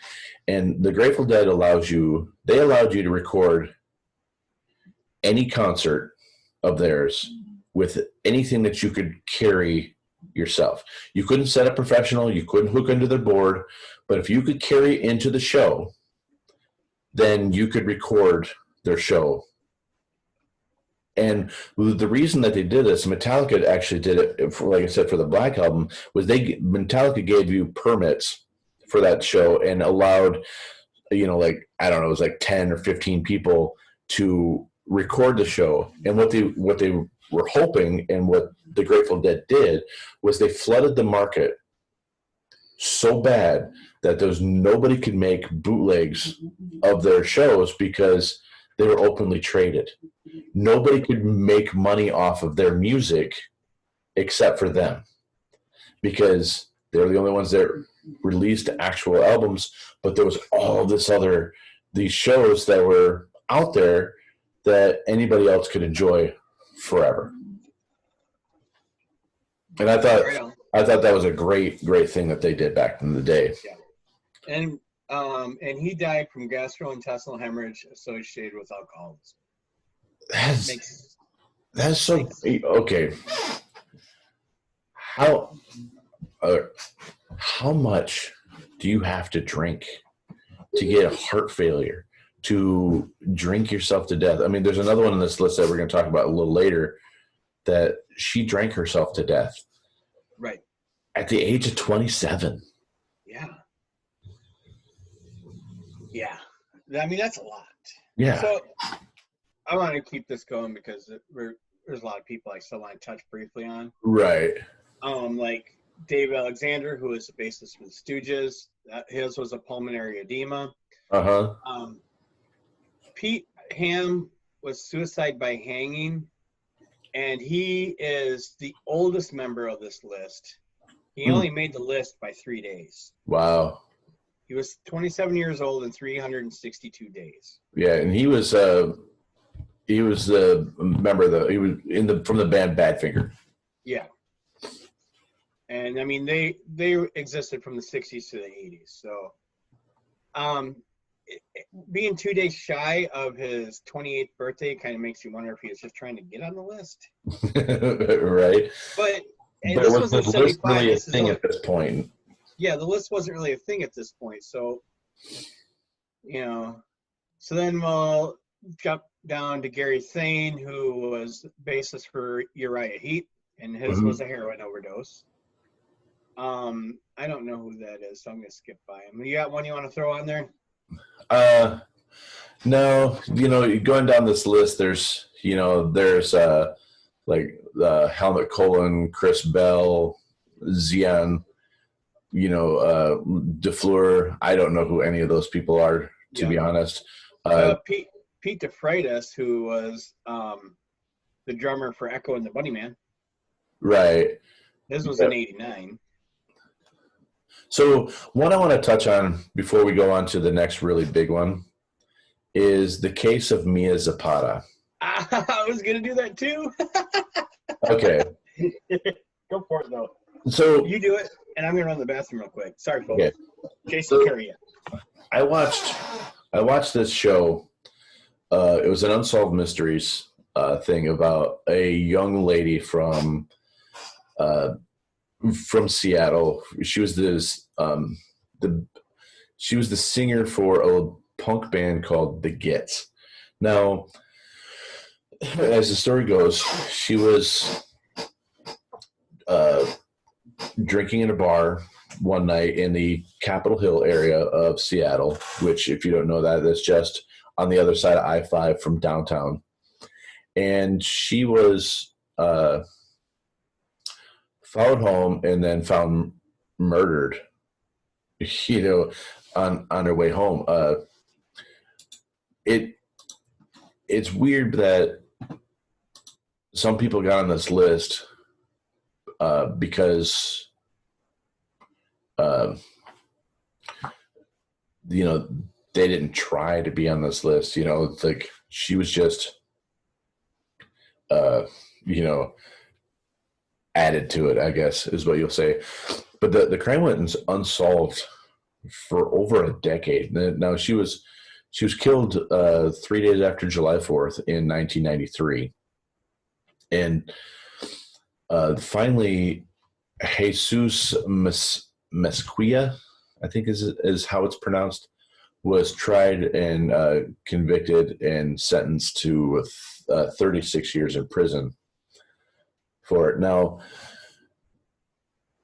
and the Grateful Dead allowed you to record any concert of theirs with anything that you could carry yourself. You couldn't set up professional, you couldn't hook into their board, but if you could carry into the show, then you could record their show. And the reason that they did this, Metallica actually did it, like I said, for the Black Album, was Metallica gave you permits for that show and allowed, like, I don't know, it was like 10 or 15 people to record the show. And what they were hoping, and what the Grateful Dead did, was they flooded the market so bad that nobody could make bootlegs of their shows because they were openly traded. Nobody could make money off of their music except for them, because they were the only ones that released actual albums. But there was all these shows that were out there that anybody else could enjoy forever. And I thought that was a great thing that they did back in the day. Yeah. And he died from gastrointestinal hemorrhage associated with alcoholism. That's so okay. How much do you have to drink to get a heart failure, to drink yourself to death? I mean, there's another one on this list that we're going to talk about a little later that she drank herself to death. Right. At the age of 27. Yeah. Yeah. I mean, that's a lot. Yeah. So I want to keep this going because there's a lot of people I still want to touch briefly on. Right. Like Dave Alexander, who is the bassist for the Stooges. His was a pulmonary edema. Uh-huh. Pete Ham was suicide by hanging, and he is the oldest member of this list. He only made the list by 3 days. Wow. He was 27 years old in 362 days. Yeah, and he was the member he was from the band Badfinger. Yeah. And I mean they existed from the 60s to the 80s. So being 2 days shy of his 28th birthday kind of makes you wonder if he was just trying to get on the list. Right. But this was the list really a thing at this point? Yeah, the list wasn't really a thing at this point. So, so then we'll jump down to Gary Thane, who was bassist for Uriah Heep, and his was a heroin overdose. I don't know who that is, so I'm going to skip by him. You got one you want to throw on there? No, going down this list, there's like Helmut Kohlin, Chris Bell, Zion, DeFleur. I don't know who any of those people are, to be honest. Pete DeFreitas, who was the drummer for Echo and the Bunnymen. Right. His was in '89. So what I want to touch on before we go on to the next really big one is the case of Mia Zapata. I was going to do that too. Okay. Go for it, though. So you do it, and I'm going to run to the bathroom real quick. Sorry, folks. Okay. Jason, carry it. I watched this show. It was an Unsolved Mysteries thing about a young lady from Seattle. She was she was the singer for a punk band called The Gits. Now, as the story goes, she was drinking in a bar one night in the Capitol Hill area of Seattle, which, if you don't know that, that's just on the other side of I-5 from downtown. And she was followed home and then found murdered, on her way home. It's weird that some people got on this list because they didn't try to be on this list. It's like she was just added to it, I guess is what you'll say. But the crime went unsolved for over a decade. Now she was killed 3 days after July 4th in 1993. And finally, Jesus Mesquia, I think is how it's pronounced, was tried and convicted and sentenced to 36 years in prison for it. Now,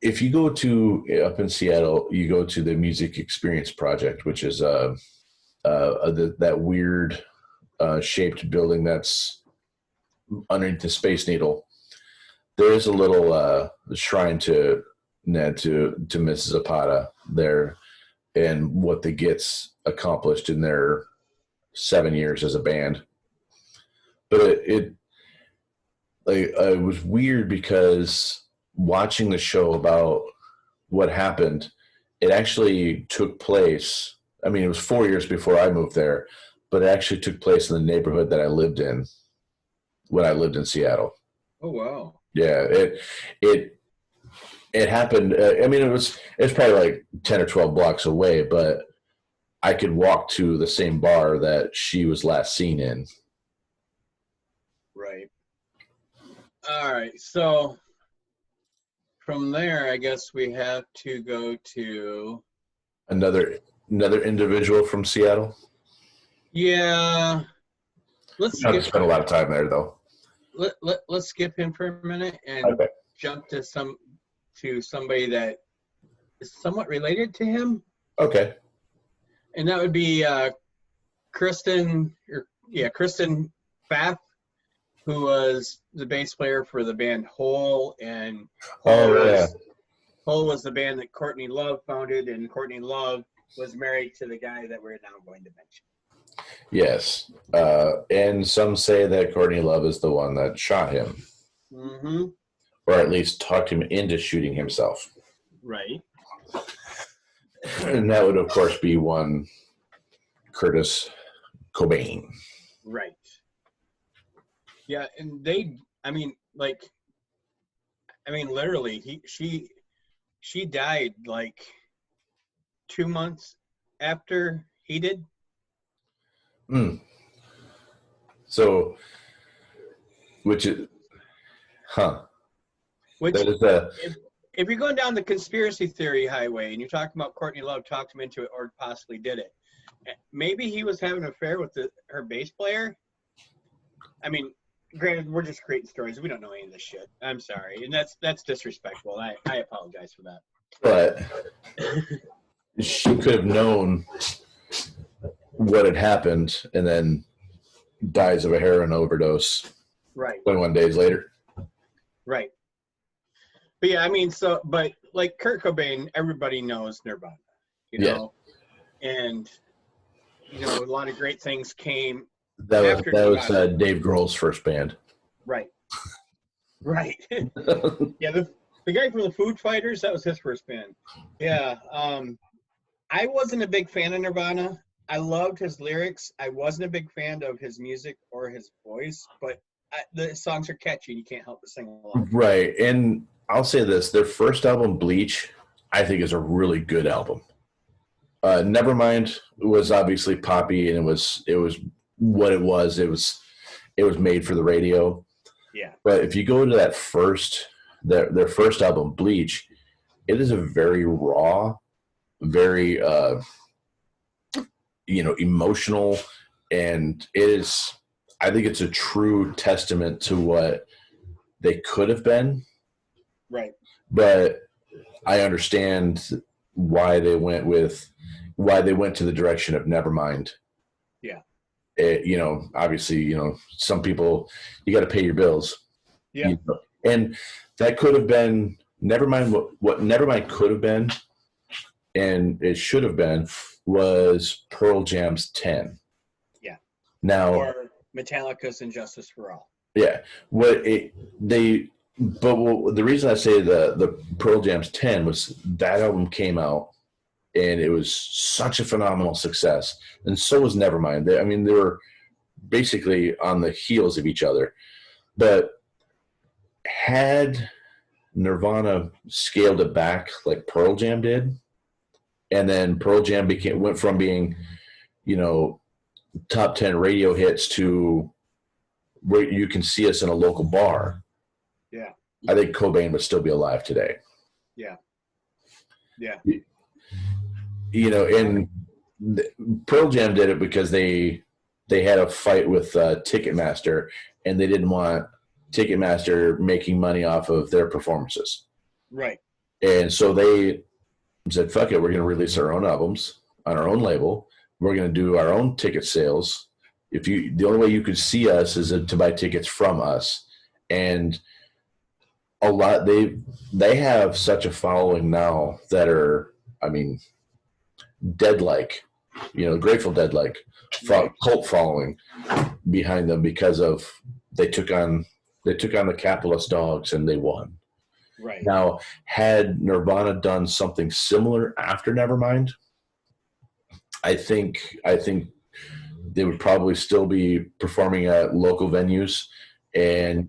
if you go to up in Seattle, you go to the Music Experience Project, which is that weird shaped building that's underneath the Space Needle. There is a little shrine to Mrs. Zapata there, and what the Gits accomplished in their 7 years as a band. But it was weird because watching the show about what happened, it actually took place. I mean, it was 4 years before I moved there, but it actually took place in the neighborhood that I lived in when I lived in Seattle. Oh, wow. Yeah, it happened. I mean, it's probably like 10 or 12 blocks away, but I could walk to the same bar that she was last seen in. Right. All right. So from there, I guess we have to go to another individual from Seattle. Yeah. Let's spend a lot of time there, though. Let's skip him for a minute and jump to somebody that is somewhat related to him. Okay. And that would be Kristen Pfaff, who was the bass player for the band Hole, and Hole was the band that Courtney Love founded, and Courtney Love was married to the guy that we're now going to mention. Yes. And some say that Courtney Love is the one that shot him. Mm-hmm. Or at least talked him into shooting himself. Right. And that would, of course, be one Kurt Cobain. Right. Yeah, and literally, she died like 2 months after he did. So, which is, if you're going down the conspiracy theory highway and you're talking about Courtney Love talked him into it or possibly did it, maybe he was having an affair with her bass player. I mean, granted, we're just creating stories. We don't know any of this shit. I'm sorry, and that's disrespectful. I apologize for that. But she could have known what had happened and then dies of a heroin overdose. Right. 21 days later. Right. But yeah, I mean, but like Kurt Cobain, everybody knows Nirvana, you know, and a lot of great things came. That was Dave Grohl's first band. Right. Right. Yeah, the guy from the Foo Fighters, that was his first band. Yeah. I wasn't a big fan of Nirvana. I loved his lyrics. I wasn't a big fan of his music or his voice, but the songs are catchy and you can't help but sing along. Right. And I'll say this, their first album, Bleach, I think is a really good album. Nevermind was obviously poppy, and it was what it was. It was made for the radio. Yeah. But if you go to that their first album, Bleach, it is a very raw, very emotional, And I think it's a true testament to what they could have been. Right. But I understand why they went to the direction of Nevermind. Yeah. Obviously, some people, you got to pay your bills. Yeah. And that could have been Nevermind. What Nevermind could have been, and it should have been, was Pearl Jam's 10. Yeah. Now, or Metallica's And Justice for All. Yeah. The reason I say the Pearl Jam's 10 was that album came out and it was such a phenomenal success, and so was Nevermind. They were basically on the heels of each other. But had Nirvana scaled it back like Pearl Jam did, and then Pearl Jam went from being, top 10 radio hits to where you can see us in a local bar. Yeah. I think Cobain would still be alive today. Yeah. Yeah. And Pearl Jam did it because they had a fight with Ticketmaster, and they didn't want Ticketmaster making money off of their performances. Right. And so they said, fuck it, we're going to release our own albums on our own label. We're going to do our own ticket sales. The only way you could see us is to buy tickets from us. And they have such a following now that are, Dead-like, Grateful Dead-like cult following behind them because of they took on the capitalist dogs and they won. Right. Now, had Nirvana done something similar after Nevermind, I think they would probably still be performing at local venues, and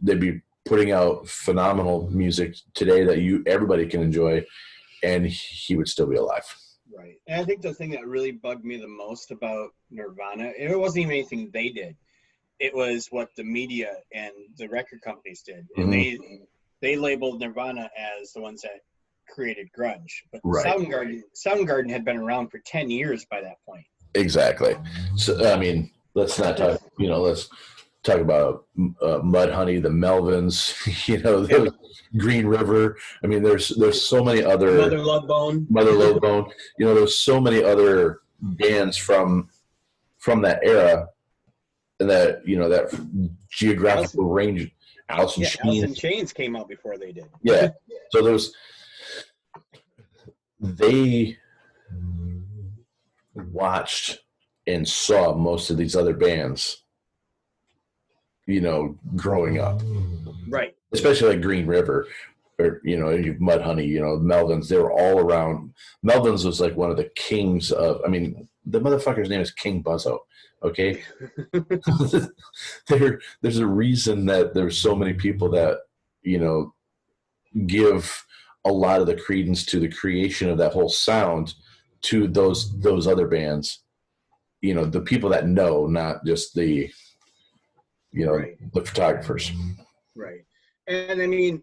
they'd be putting out phenomenal music today that everybody can enjoy, and he would still be alive. Right. And I think the thing that really bugged me the most about Nirvana, it wasn't even anything they did. It was what the media and the record companies did. And they labeled Nirvana as the ones that created grunge. But right. Soundgarden had been around for 10 years by that point. Exactly. So, let's not talk, let's talk about Mudhoney, the Melvins, Green River. There's so many other Mother Love Bone. There's so many other bands from that era, and that that geographical range. Alice in Chains came out before they did. Yeah. So they watched and saw most of these other bands, growing up. Right. Especially like Green River, or, Mudhoney, Melvins, they were all around. Melvins was like one of the kings of, the motherfucker's name is King Buzzo. Okay. There's a reason that there's so many people that, give a lot of the credence to the creation of that whole sound to those other bands, the people that know, not just the, right. the photographers. Right. And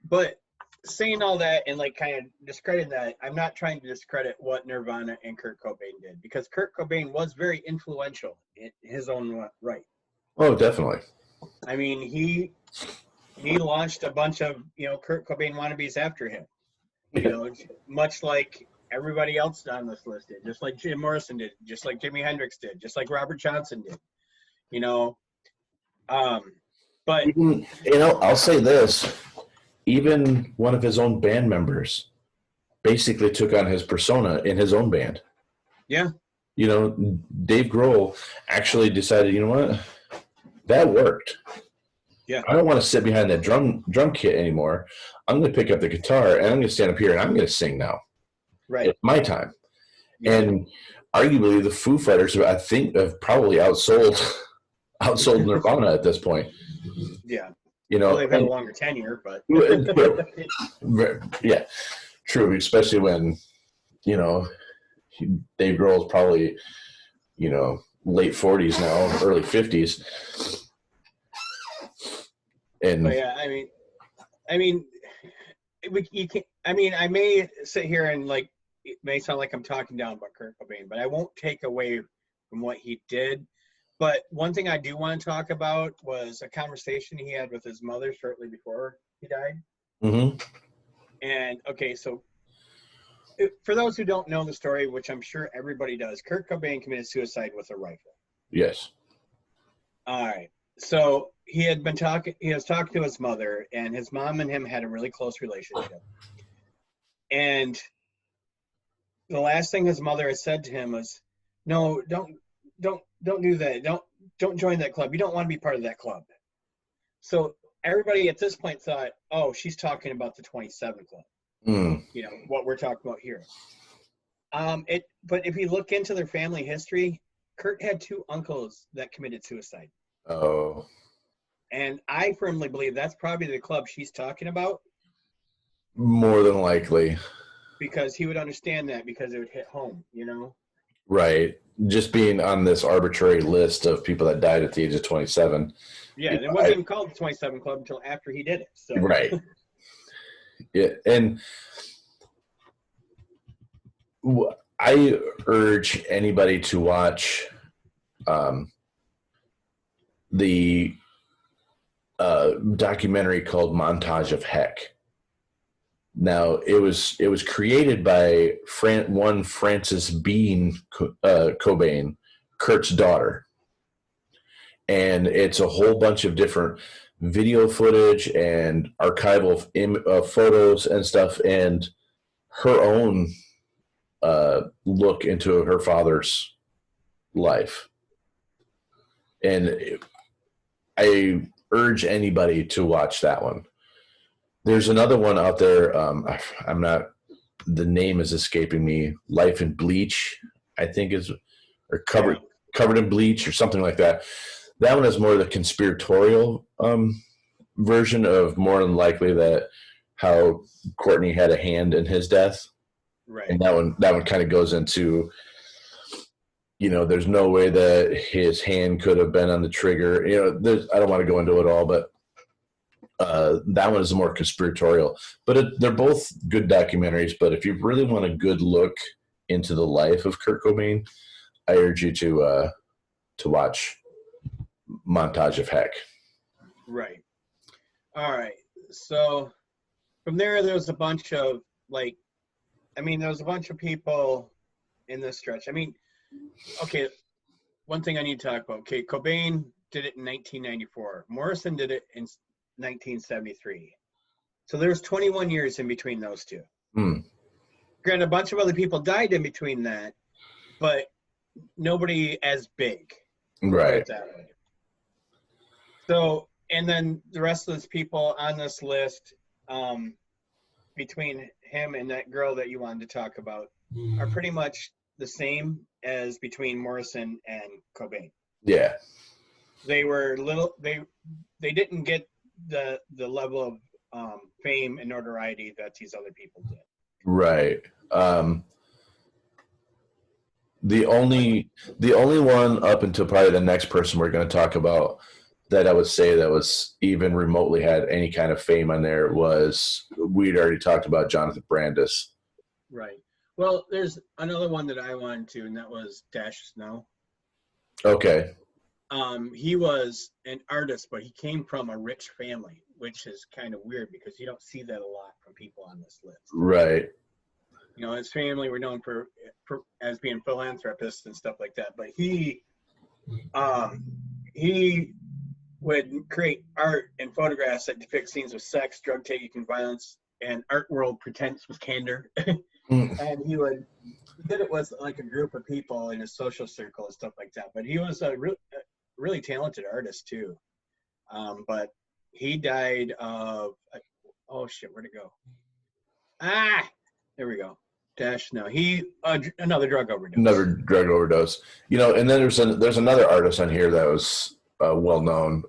but saying all that and kind of discrediting that, I'm not trying to discredit what Nirvana and Kurt Cobain did, because Kurt Cobain was very influential in his own right. Oh, definitely. He launched a bunch of, Kurt Cobain wannabes after him, much like everybody else on this list did, just like Jim Morrison did, just like Jimi Hendrix did, just like Robert Johnson did, but even, I'll say this, even one of his own band members basically took on his persona in his own band. Yeah. Dave Grohl actually decided, what, that worked. Yeah. I don't want to sit behind that drum kit anymore. I'm going to pick up the guitar and I'm going to stand up here and I'm going to sing now. Right. It's my time. Yeah. And arguably the Foo Fighters, I think, have probably outsold Nirvana at this point. Yeah. They've had a longer tenure, but yeah, true. Especially when, Dave Grohl's probably, late 40s now, early 50s. And but yeah, you can. I may sit here and it may sound like I'm talking down about Kurt Cobain, but I won't take away from what he did. But one thing I do want to talk about was a conversation he had with his mother shortly before he died. Mm-hmm. And okay, so for those who don't know the story, which I'm sure everybody does, Kurt Cobain committed suicide with a rifle. Yes. All right. So he was talking to his mother, and his mom and him had a really close relationship. And the last thing his mother had said to him was, "No, don't do that. Don't join that club. You don't want to be part of that club." So everybody at this point thought, "Oh, she's talking about the 27 Club." You know what we're talking about here. But if you look into their family history, Kurt had 2 uncles that committed suicide. Oh. And I firmly believe that's probably the club she's talking about. More than likely. Because he would understand that because it would hit home, you know? Right. Just being on this arbitrary list of people that died at the age of 27. Yeah, and it wasn't even called the 27 Club until after he did it. So. Right. Yeah, and I urge anybody to watch the documentary called Montage of Heck. Now, it was created by Frances Bean Cobain, Kurt's daughter. And it's a whole bunch of different video footage and archival photos and stuff, and her own look into her father's life. And I urge anybody to watch that one. There's another one out there. The name is escaping me. Life in Bleach, I think or covered in bleach or something like that. That one is more the conspiratorial version of more than likely that how Courtney had a hand in his death. Right. And that one kind of goes into, there's no way that his hand could have been on the trigger. I don't want to go into it all, but that one is more conspiratorial. But they're both good documentaries. But if you really want a good look into the life of Kurt Cobain, I urge you to watch Montage of Heck. Right. All right. So from there was a bunch of there was a bunch of people in this stretch. Okay, one thing I need to talk about. Okay, Cobain did it in 1994. Morrison did it in 1973. So there's 21 years in between those two. Granted, a bunch of other people died in between that, but nobody as big. Right. So, and then the rest of those people on this list, between him and that girl that you wanted to talk about, are pretty much the same as between Morrison and Cobain. Yeah. They were they didn't get the level of fame and notoriety that these other people did. Right. The only one up until probably the next person we're going to talk about that I would say that was even remotely had any kind of fame on there was, we'd already talked about, Jonathan Brandis. Right. Well, there's another one that I wanted to, and that was Dash Snow. Okay. He was an artist, but he came from a rich family, which is kind of weird because you don't see that a lot from people on this list. Right. His family were known for as being philanthropists and stuff like that, but he would create art and photographs that depict scenes of sex, drug taking, and violence, and art world pretense with candor. And he did it with like a group of people in his social circle and stuff like that. But he was a really talented artist too. But he died of, oh shit, where'd it go? There we go. Dash no. Another drug overdose. Another drug overdose. And then there's another artist on here that was well known,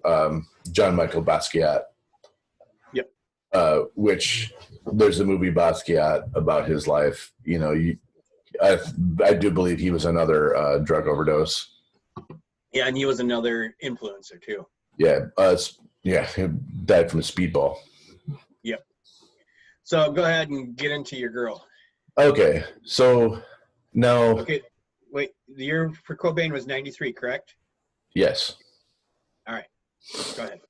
John Michael Basquiat. Yep. Which there's a movie Basquiat about his life. I do believe he was another drug overdose. Yeah, and he was another influencer too. Yeah. He died from a speedball. Yep. So go ahead and get into your girl. Okay, so now. Okay, Wait, the year for Cobain was 93, correct? Yes. All right. Go ahead.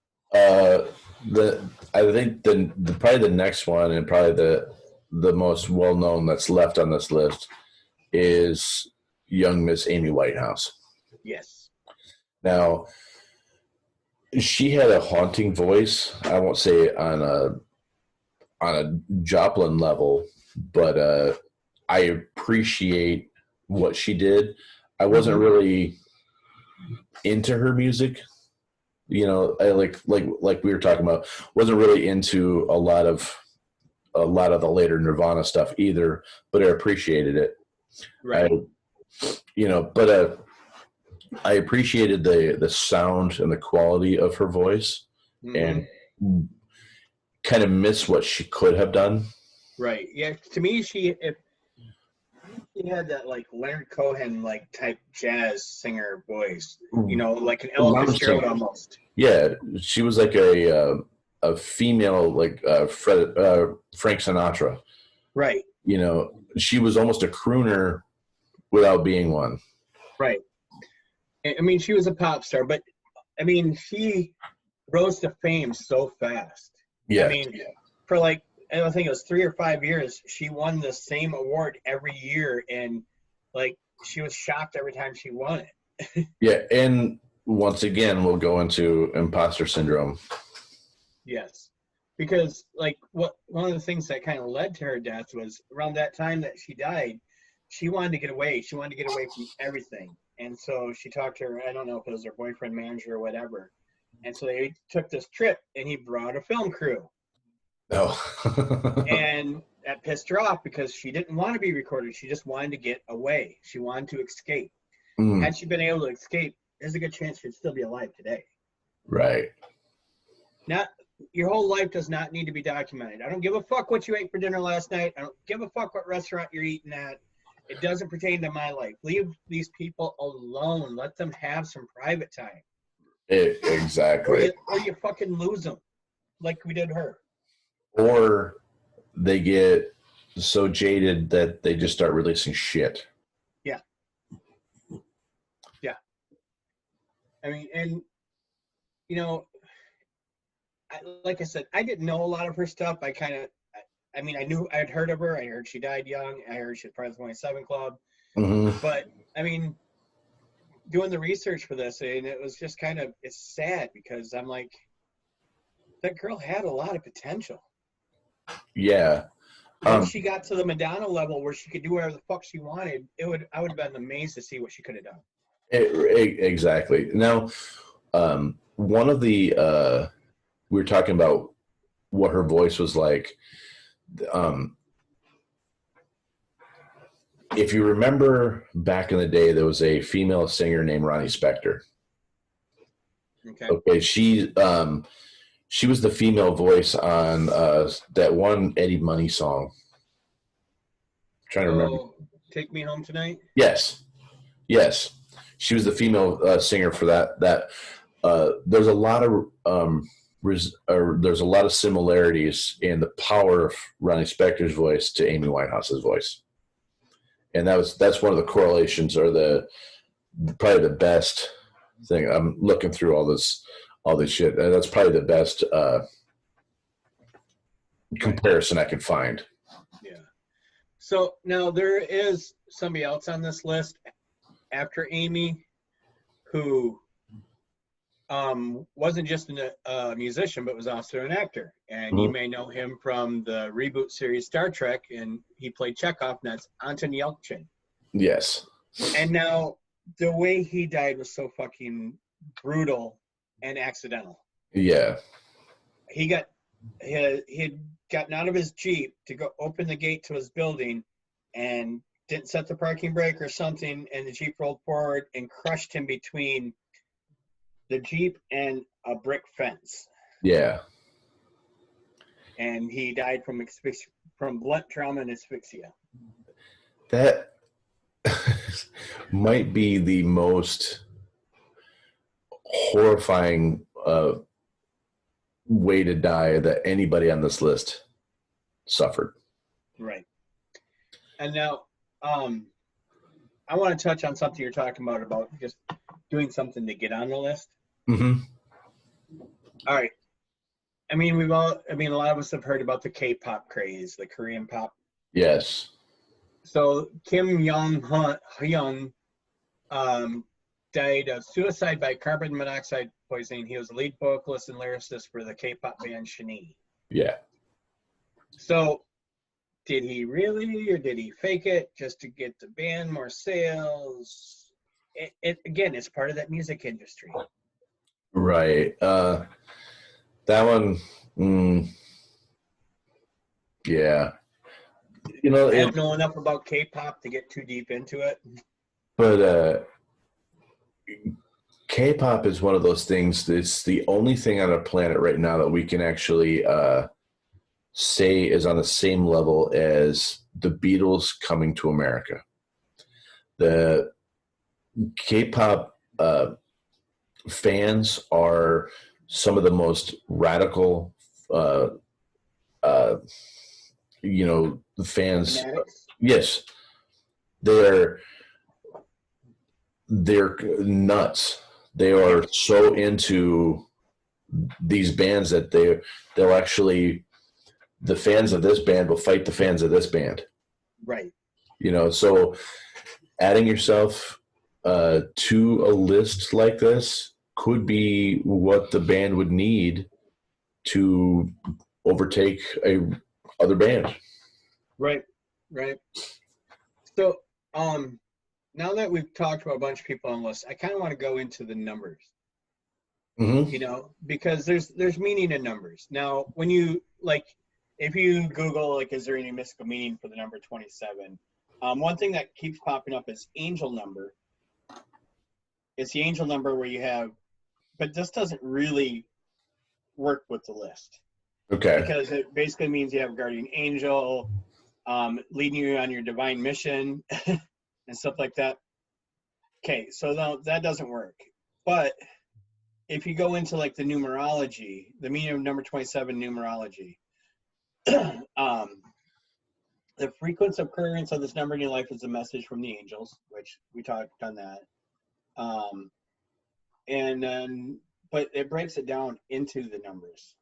I think the probably the next one, and probably the most well known that's left on this list, is young Miss Amy Winehouse. Yes. Now, she had a haunting voice. I won't say on a Joplin level, but I appreciate what she did. I wasn't really into her music. You know, I like we were talking about, wasn't really into a lot of the later Nirvana stuff either, but I appreciated it. Right. But I appreciated the sound and the quality of her voice, and kind of miss what she could have done. Right. Yeah. To me, she had that like Leonard Cohen like type jazz singer voice, like an Ella Fitzgerald almost. Yeah, she was like a female like Frank Sinatra. Right. She was almost a crooner without being one. Right. I mean, she was a pop star, but I mean, she rose to fame so fast. Yeah. I mean, for like, I don't think it was 3 or 5 years, she won the same award every year, and like she was shocked every time she won it. Yeah, and once again, we'll go into imposter syndrome. Yes, because like one of the things that kind of led to her death was around that time that she died, she wanted to get away. She wanted to get away from everything, and so she talked to her. I don't know if it was her boyfriend, manager, or whatever. And so they took this trip, and he brought a film crew. Oh. And that pissed her off because she didn't want to be recorded. She just wanted to get away. She wanted to escape. Had she been able to escape, there's a good chance she'd still be alive today. Right. Your whole life does not need to be documented. I don't give a fuck what you ate for dinner last night. I don't give a fuck what restaurant you're eating at. It doesn't pertain to my life. Leave these people alone. Let them have some private time. Exactly. Or you fucking lose them, like we did her. Or they get so jaded that they just start releasing shit. Yeah. Yeah. I mean, and, like I said, I didn't know a lot of her stuff. I I'd heard of her. I heard she died young. I heard she was part of the 27 Club. But, I mean, doing the research for this, and it was just it's sad because I'm like, that girl had a lot of potential. Yeah. Once she got to the Madonna level where she could do whatever the fuck she wanted, I would have been amazed to see what she could have done. Exactly. Now, one of the we were talking about what her voice was like. If you remember back in the day, there was a female singer named Ronnie Spector. Okay. She was the female voice on that one Eddie Money song. I'm trying to remember. Take Me Home Tonight? Yes. She was the female singer for that. There's a lot of similarities in the power of Ronnie Spector's voice to Amy Winehouse's voice. And that's one of the correlations, or probably the best thing. I'm looking through all this shit, and that's probably the best comparison I could find. Yeah. So now there is somebody else on this list after Amy who wasn't just a musician, but was also an actor. And you may know him from the reboot series Star Trek, and he played Chekhov, and that's Anton Yelchin. Yes. And now the way he died was so fucking brutal and accidental. Yeah. He had gotten out of his Jeep to go open the gate to his building and didn't set the parking brake or something, and the Jeep rolled forward and crushed him between the Jeep and a brick fence. Yeah. And he died from blunt trauma and asphyxia. That might be the most horrifying way to die that anybody on this list suffered. Right. And now, I want to touch on something you're talking about just doing something to get on the list. Mm-hmm. All right. I mean, a lot of us have heard about the K-pop craze, the Korean pop. Yes. So Kim Young died of suicide by carbon monoxide poisoning. He was the lead vocalist and lyricist for the K-pop band Schutt. Yeah. So did he really, or did he fake it just to get the band more sales? Again, it's part of that music industry. Right. That one, yeah. You know, I don't know enough about K-pop to get too deep into it. But K-pop is one of those things that's the only thing on our planet right now that we can actually say is on the same level as the Beatles coming to America. The K-pop fans are some of the most radical, the fans. Fanatics? Yes, they're nuts. They are so into these bands that they'll actually, the fans of this band will fight the fans of this band. Right. So adding yourself to a list like this could be what the band would need to overtake a other band. Right. So, now that we've talked about a bunch of people on the list, I kind of want to go into the numbers. Mm-hmm. Because there's meaning in numbers. Now, when you if you Google is there any mystical meaning for the number 27? One thing that keeps popping up is angel number. It's the angel number where you have, but this doesn't really work with the list. Okay. Because it basically means you have a guardian angel leading you on your divine mission and stuff like that. Okay, so that doesn't work. But if you go into the numerology, the meaning of number 27 numerology, the frequent occurrence of this number in your life is a message from the angels, which we talked on that. And then, but it breaks it down into the numbers.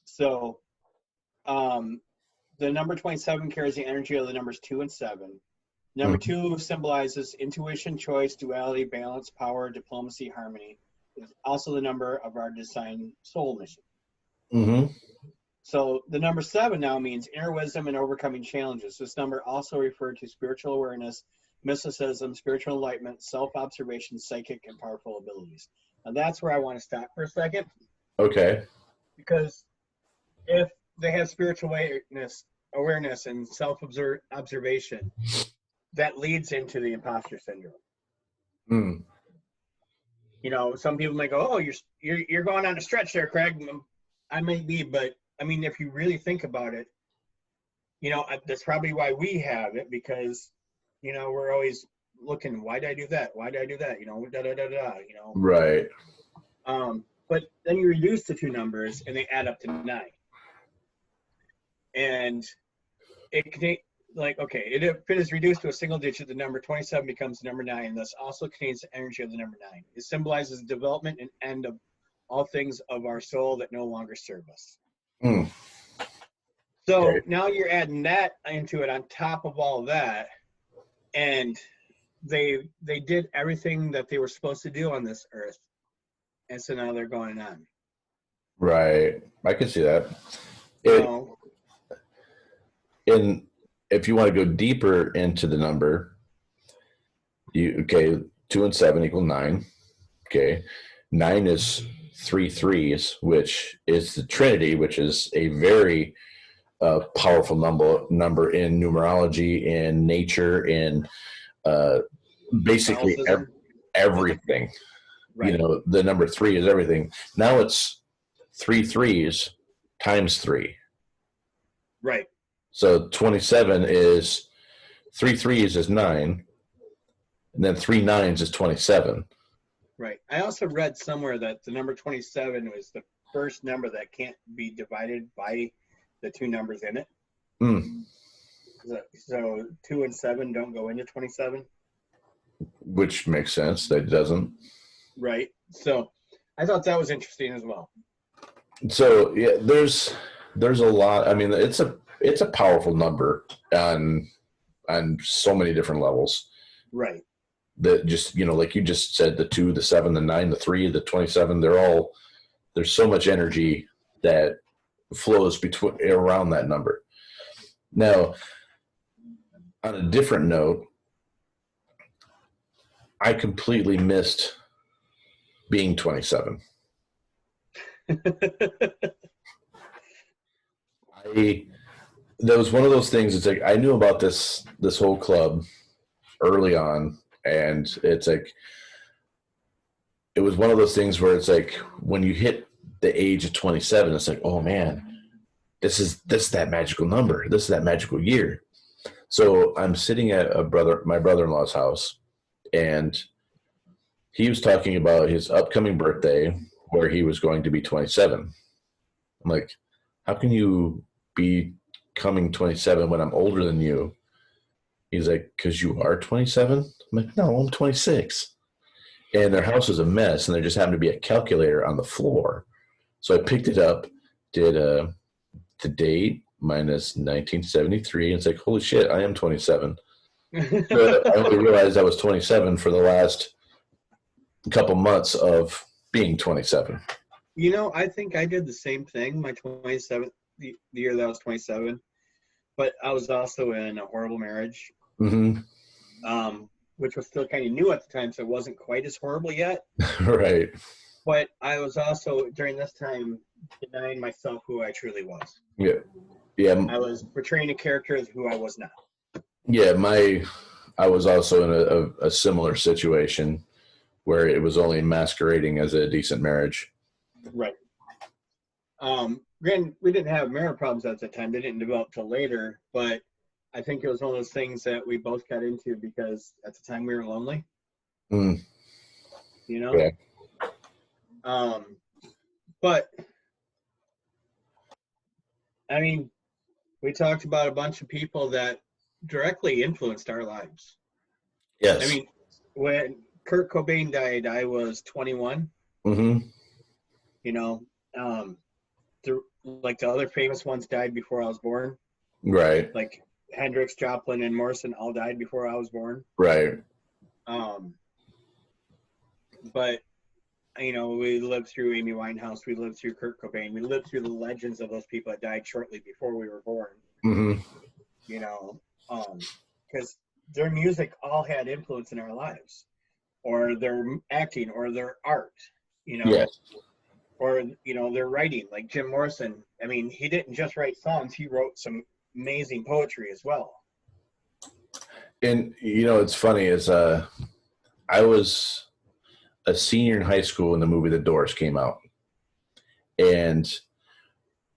So, the number 27 carries the energy of the numbers 2 and 7. Number 2 symbolizes intuition, choice, duality, balance, power, diplomacy, harmony. It's also the number of our design soul mission. Mm-hmm. So the number 7 now means inner wisdom and overcoming challenges. This number also referred to spiritual awareness, mysticism, spiritual enlightenment, self-observation, psychic, and powerful abilities. Now that's where I want to stop for a second. Okay. Because if they have spiritual awareness and self-observation, that leads into the imposter syndrome. Some people might go, "Oh, you're going on a stretch there, Craig." I might be, but I mean, if you really think about it, that's probably why we have it, because we're always looking, why did I do that? Why did I do that? Right. But then you reduce the two numbers and they add up to 9. And it can, if it is reduced to a single digit, the number 27 becomes number 9, and thus also contains the energy of the number 9. It symbolizes the development and end of all things of our soul that no longer serve us. So now you're adding that into it on top of all that, and they did everything that they were supposed to do on this earth, and so now they're going on. Right, I can see that. And if you want to go deeper into the number, 2 and 7 equal 9. Okay, 9 is 3 threes, which is the Trinity, which is a very powerful number in numerology, in nature, in basically everything. Right. The number 3 is everything. Now it's 3 threes times 3. Right. So 27 is 3 threes is 9, and then 3 nines is 27. Right. I also read somewhere that the number 27 was the first number that can't be divided by the two numbers in it. So 2 and 7 don't go into 27. which makes sense. That doesn't. Right. So I thought that was interesting as well. So yeah, there's a lot. I mean, it's a powerful number on so many different levels. Right. That just, like you just said, the 2, the 7, the 9, the 3, the 27. There's so much energy that flows around that number. Now, on a different note, I completely missed being 27. That was one of those things. It's like I knew about this whole club early on, and it's like it was one of those things where it's like when you hit the age of 27, it's like, oh man, this is that magical number. This is that magical year. So I'm sitting at my brother-in-law's house, and he was talking about his upcoming birthday where he was going to be 27. I'm like, how can you be coming 27 when I'm older than you? He's like, because you are 27? I'm like, no, I'm 26. And their house was a mess, and there just happened to be a calculator on the floor. So I picked it up, did the date minus 1973, and it's like, holy shit, I am 27. I only realized I was 27 for the last couple months of being 27. I think I did the same thing, my 27th, the year that I was 27, but I was also in a horrible marriage, which was still kind of new at the time, so it wasn't quite as horrible yet. Right. But I was also, during this time, denying myself who I truly was. Yeah. Yeah. I was portraying a character as who I was not. Yeah, I was also in a similar situation where it was only masquerading as a decent marriage. Right. Granted, we didn't have marriage problems at the time. They didn't develop till later, but I think it was one of those things that we both got into because at the time we were lonely. Yeah. But I mean, we talked about a bunch of people that directly influenced our lives. Yes. I mean, when Kurt Cobain died, I was 21. Like the other famous ones died before I was born. Right. Like Hendrix, Joplin, and Morrison all died before I was born. Right. But we lived through Amy Winehouse, we lived through Kurt Cobain, we lived through the legends of those people that died shortly before we were born. Because their music all had influence in our lives, or their acting, or their art, Yes. or their writing. Like Jim Morrison, I mean, he didn't just write songs; he wrote some amazing poetry as well. And it's funny is I was a senior in high school when the movie The Doors came out, and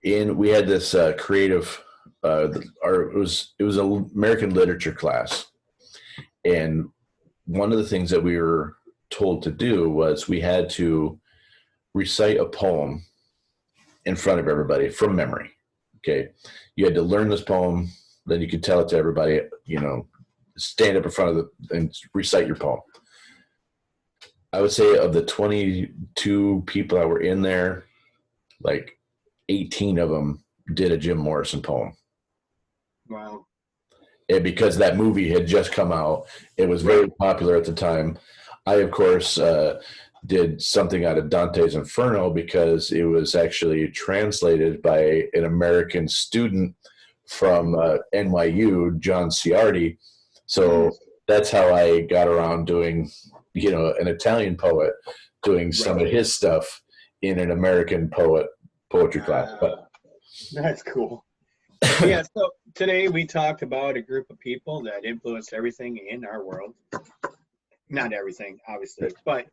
we had this creative it was an American literature class, and one of the things that we were told to do was we had to recite a poem in front of everybody from memory. Okay, you had to learn this poem, then you could tell it to everybody. Stand up in front of and recite your poem. I would say of the 22 people that were in there, like 18 of them did a Jim Morrison poem. Wow. And because that movie had just come out, it was very popular at the time. I, of course, did something out of Dante's Inferno because it was actually translated by an American student from NYU, John Ciardi. So that's how I got around doing, an Italian poet doing some of his stuff in an American poetry class. But that's cool. Yeah, so today we talked about a group of people that influenced everything in our world. Not everything, obviously, but,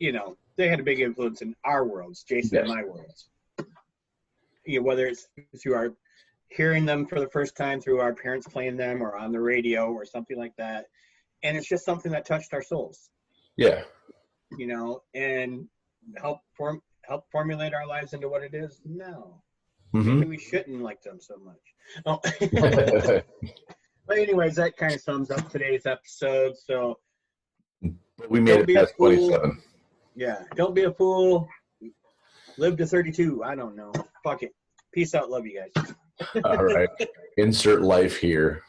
they had a big influence in our worlds, Jason and my worlds. Whether it's through our hearing them for the first time, through our parents playing them, or on the radio, or something like that. And it's just something that touched our souls. Yeah. And help formulate our lives into what it is now. Mm-hmm. Maybe we shouldn't like them so much. Oh. But anyways, that kind of sums up today's episode. So We made it past 27. Yeah, don't be a fool. Live to 32. I don't know. Fuck it. Peace out. Love you guys. All right. Insert life here.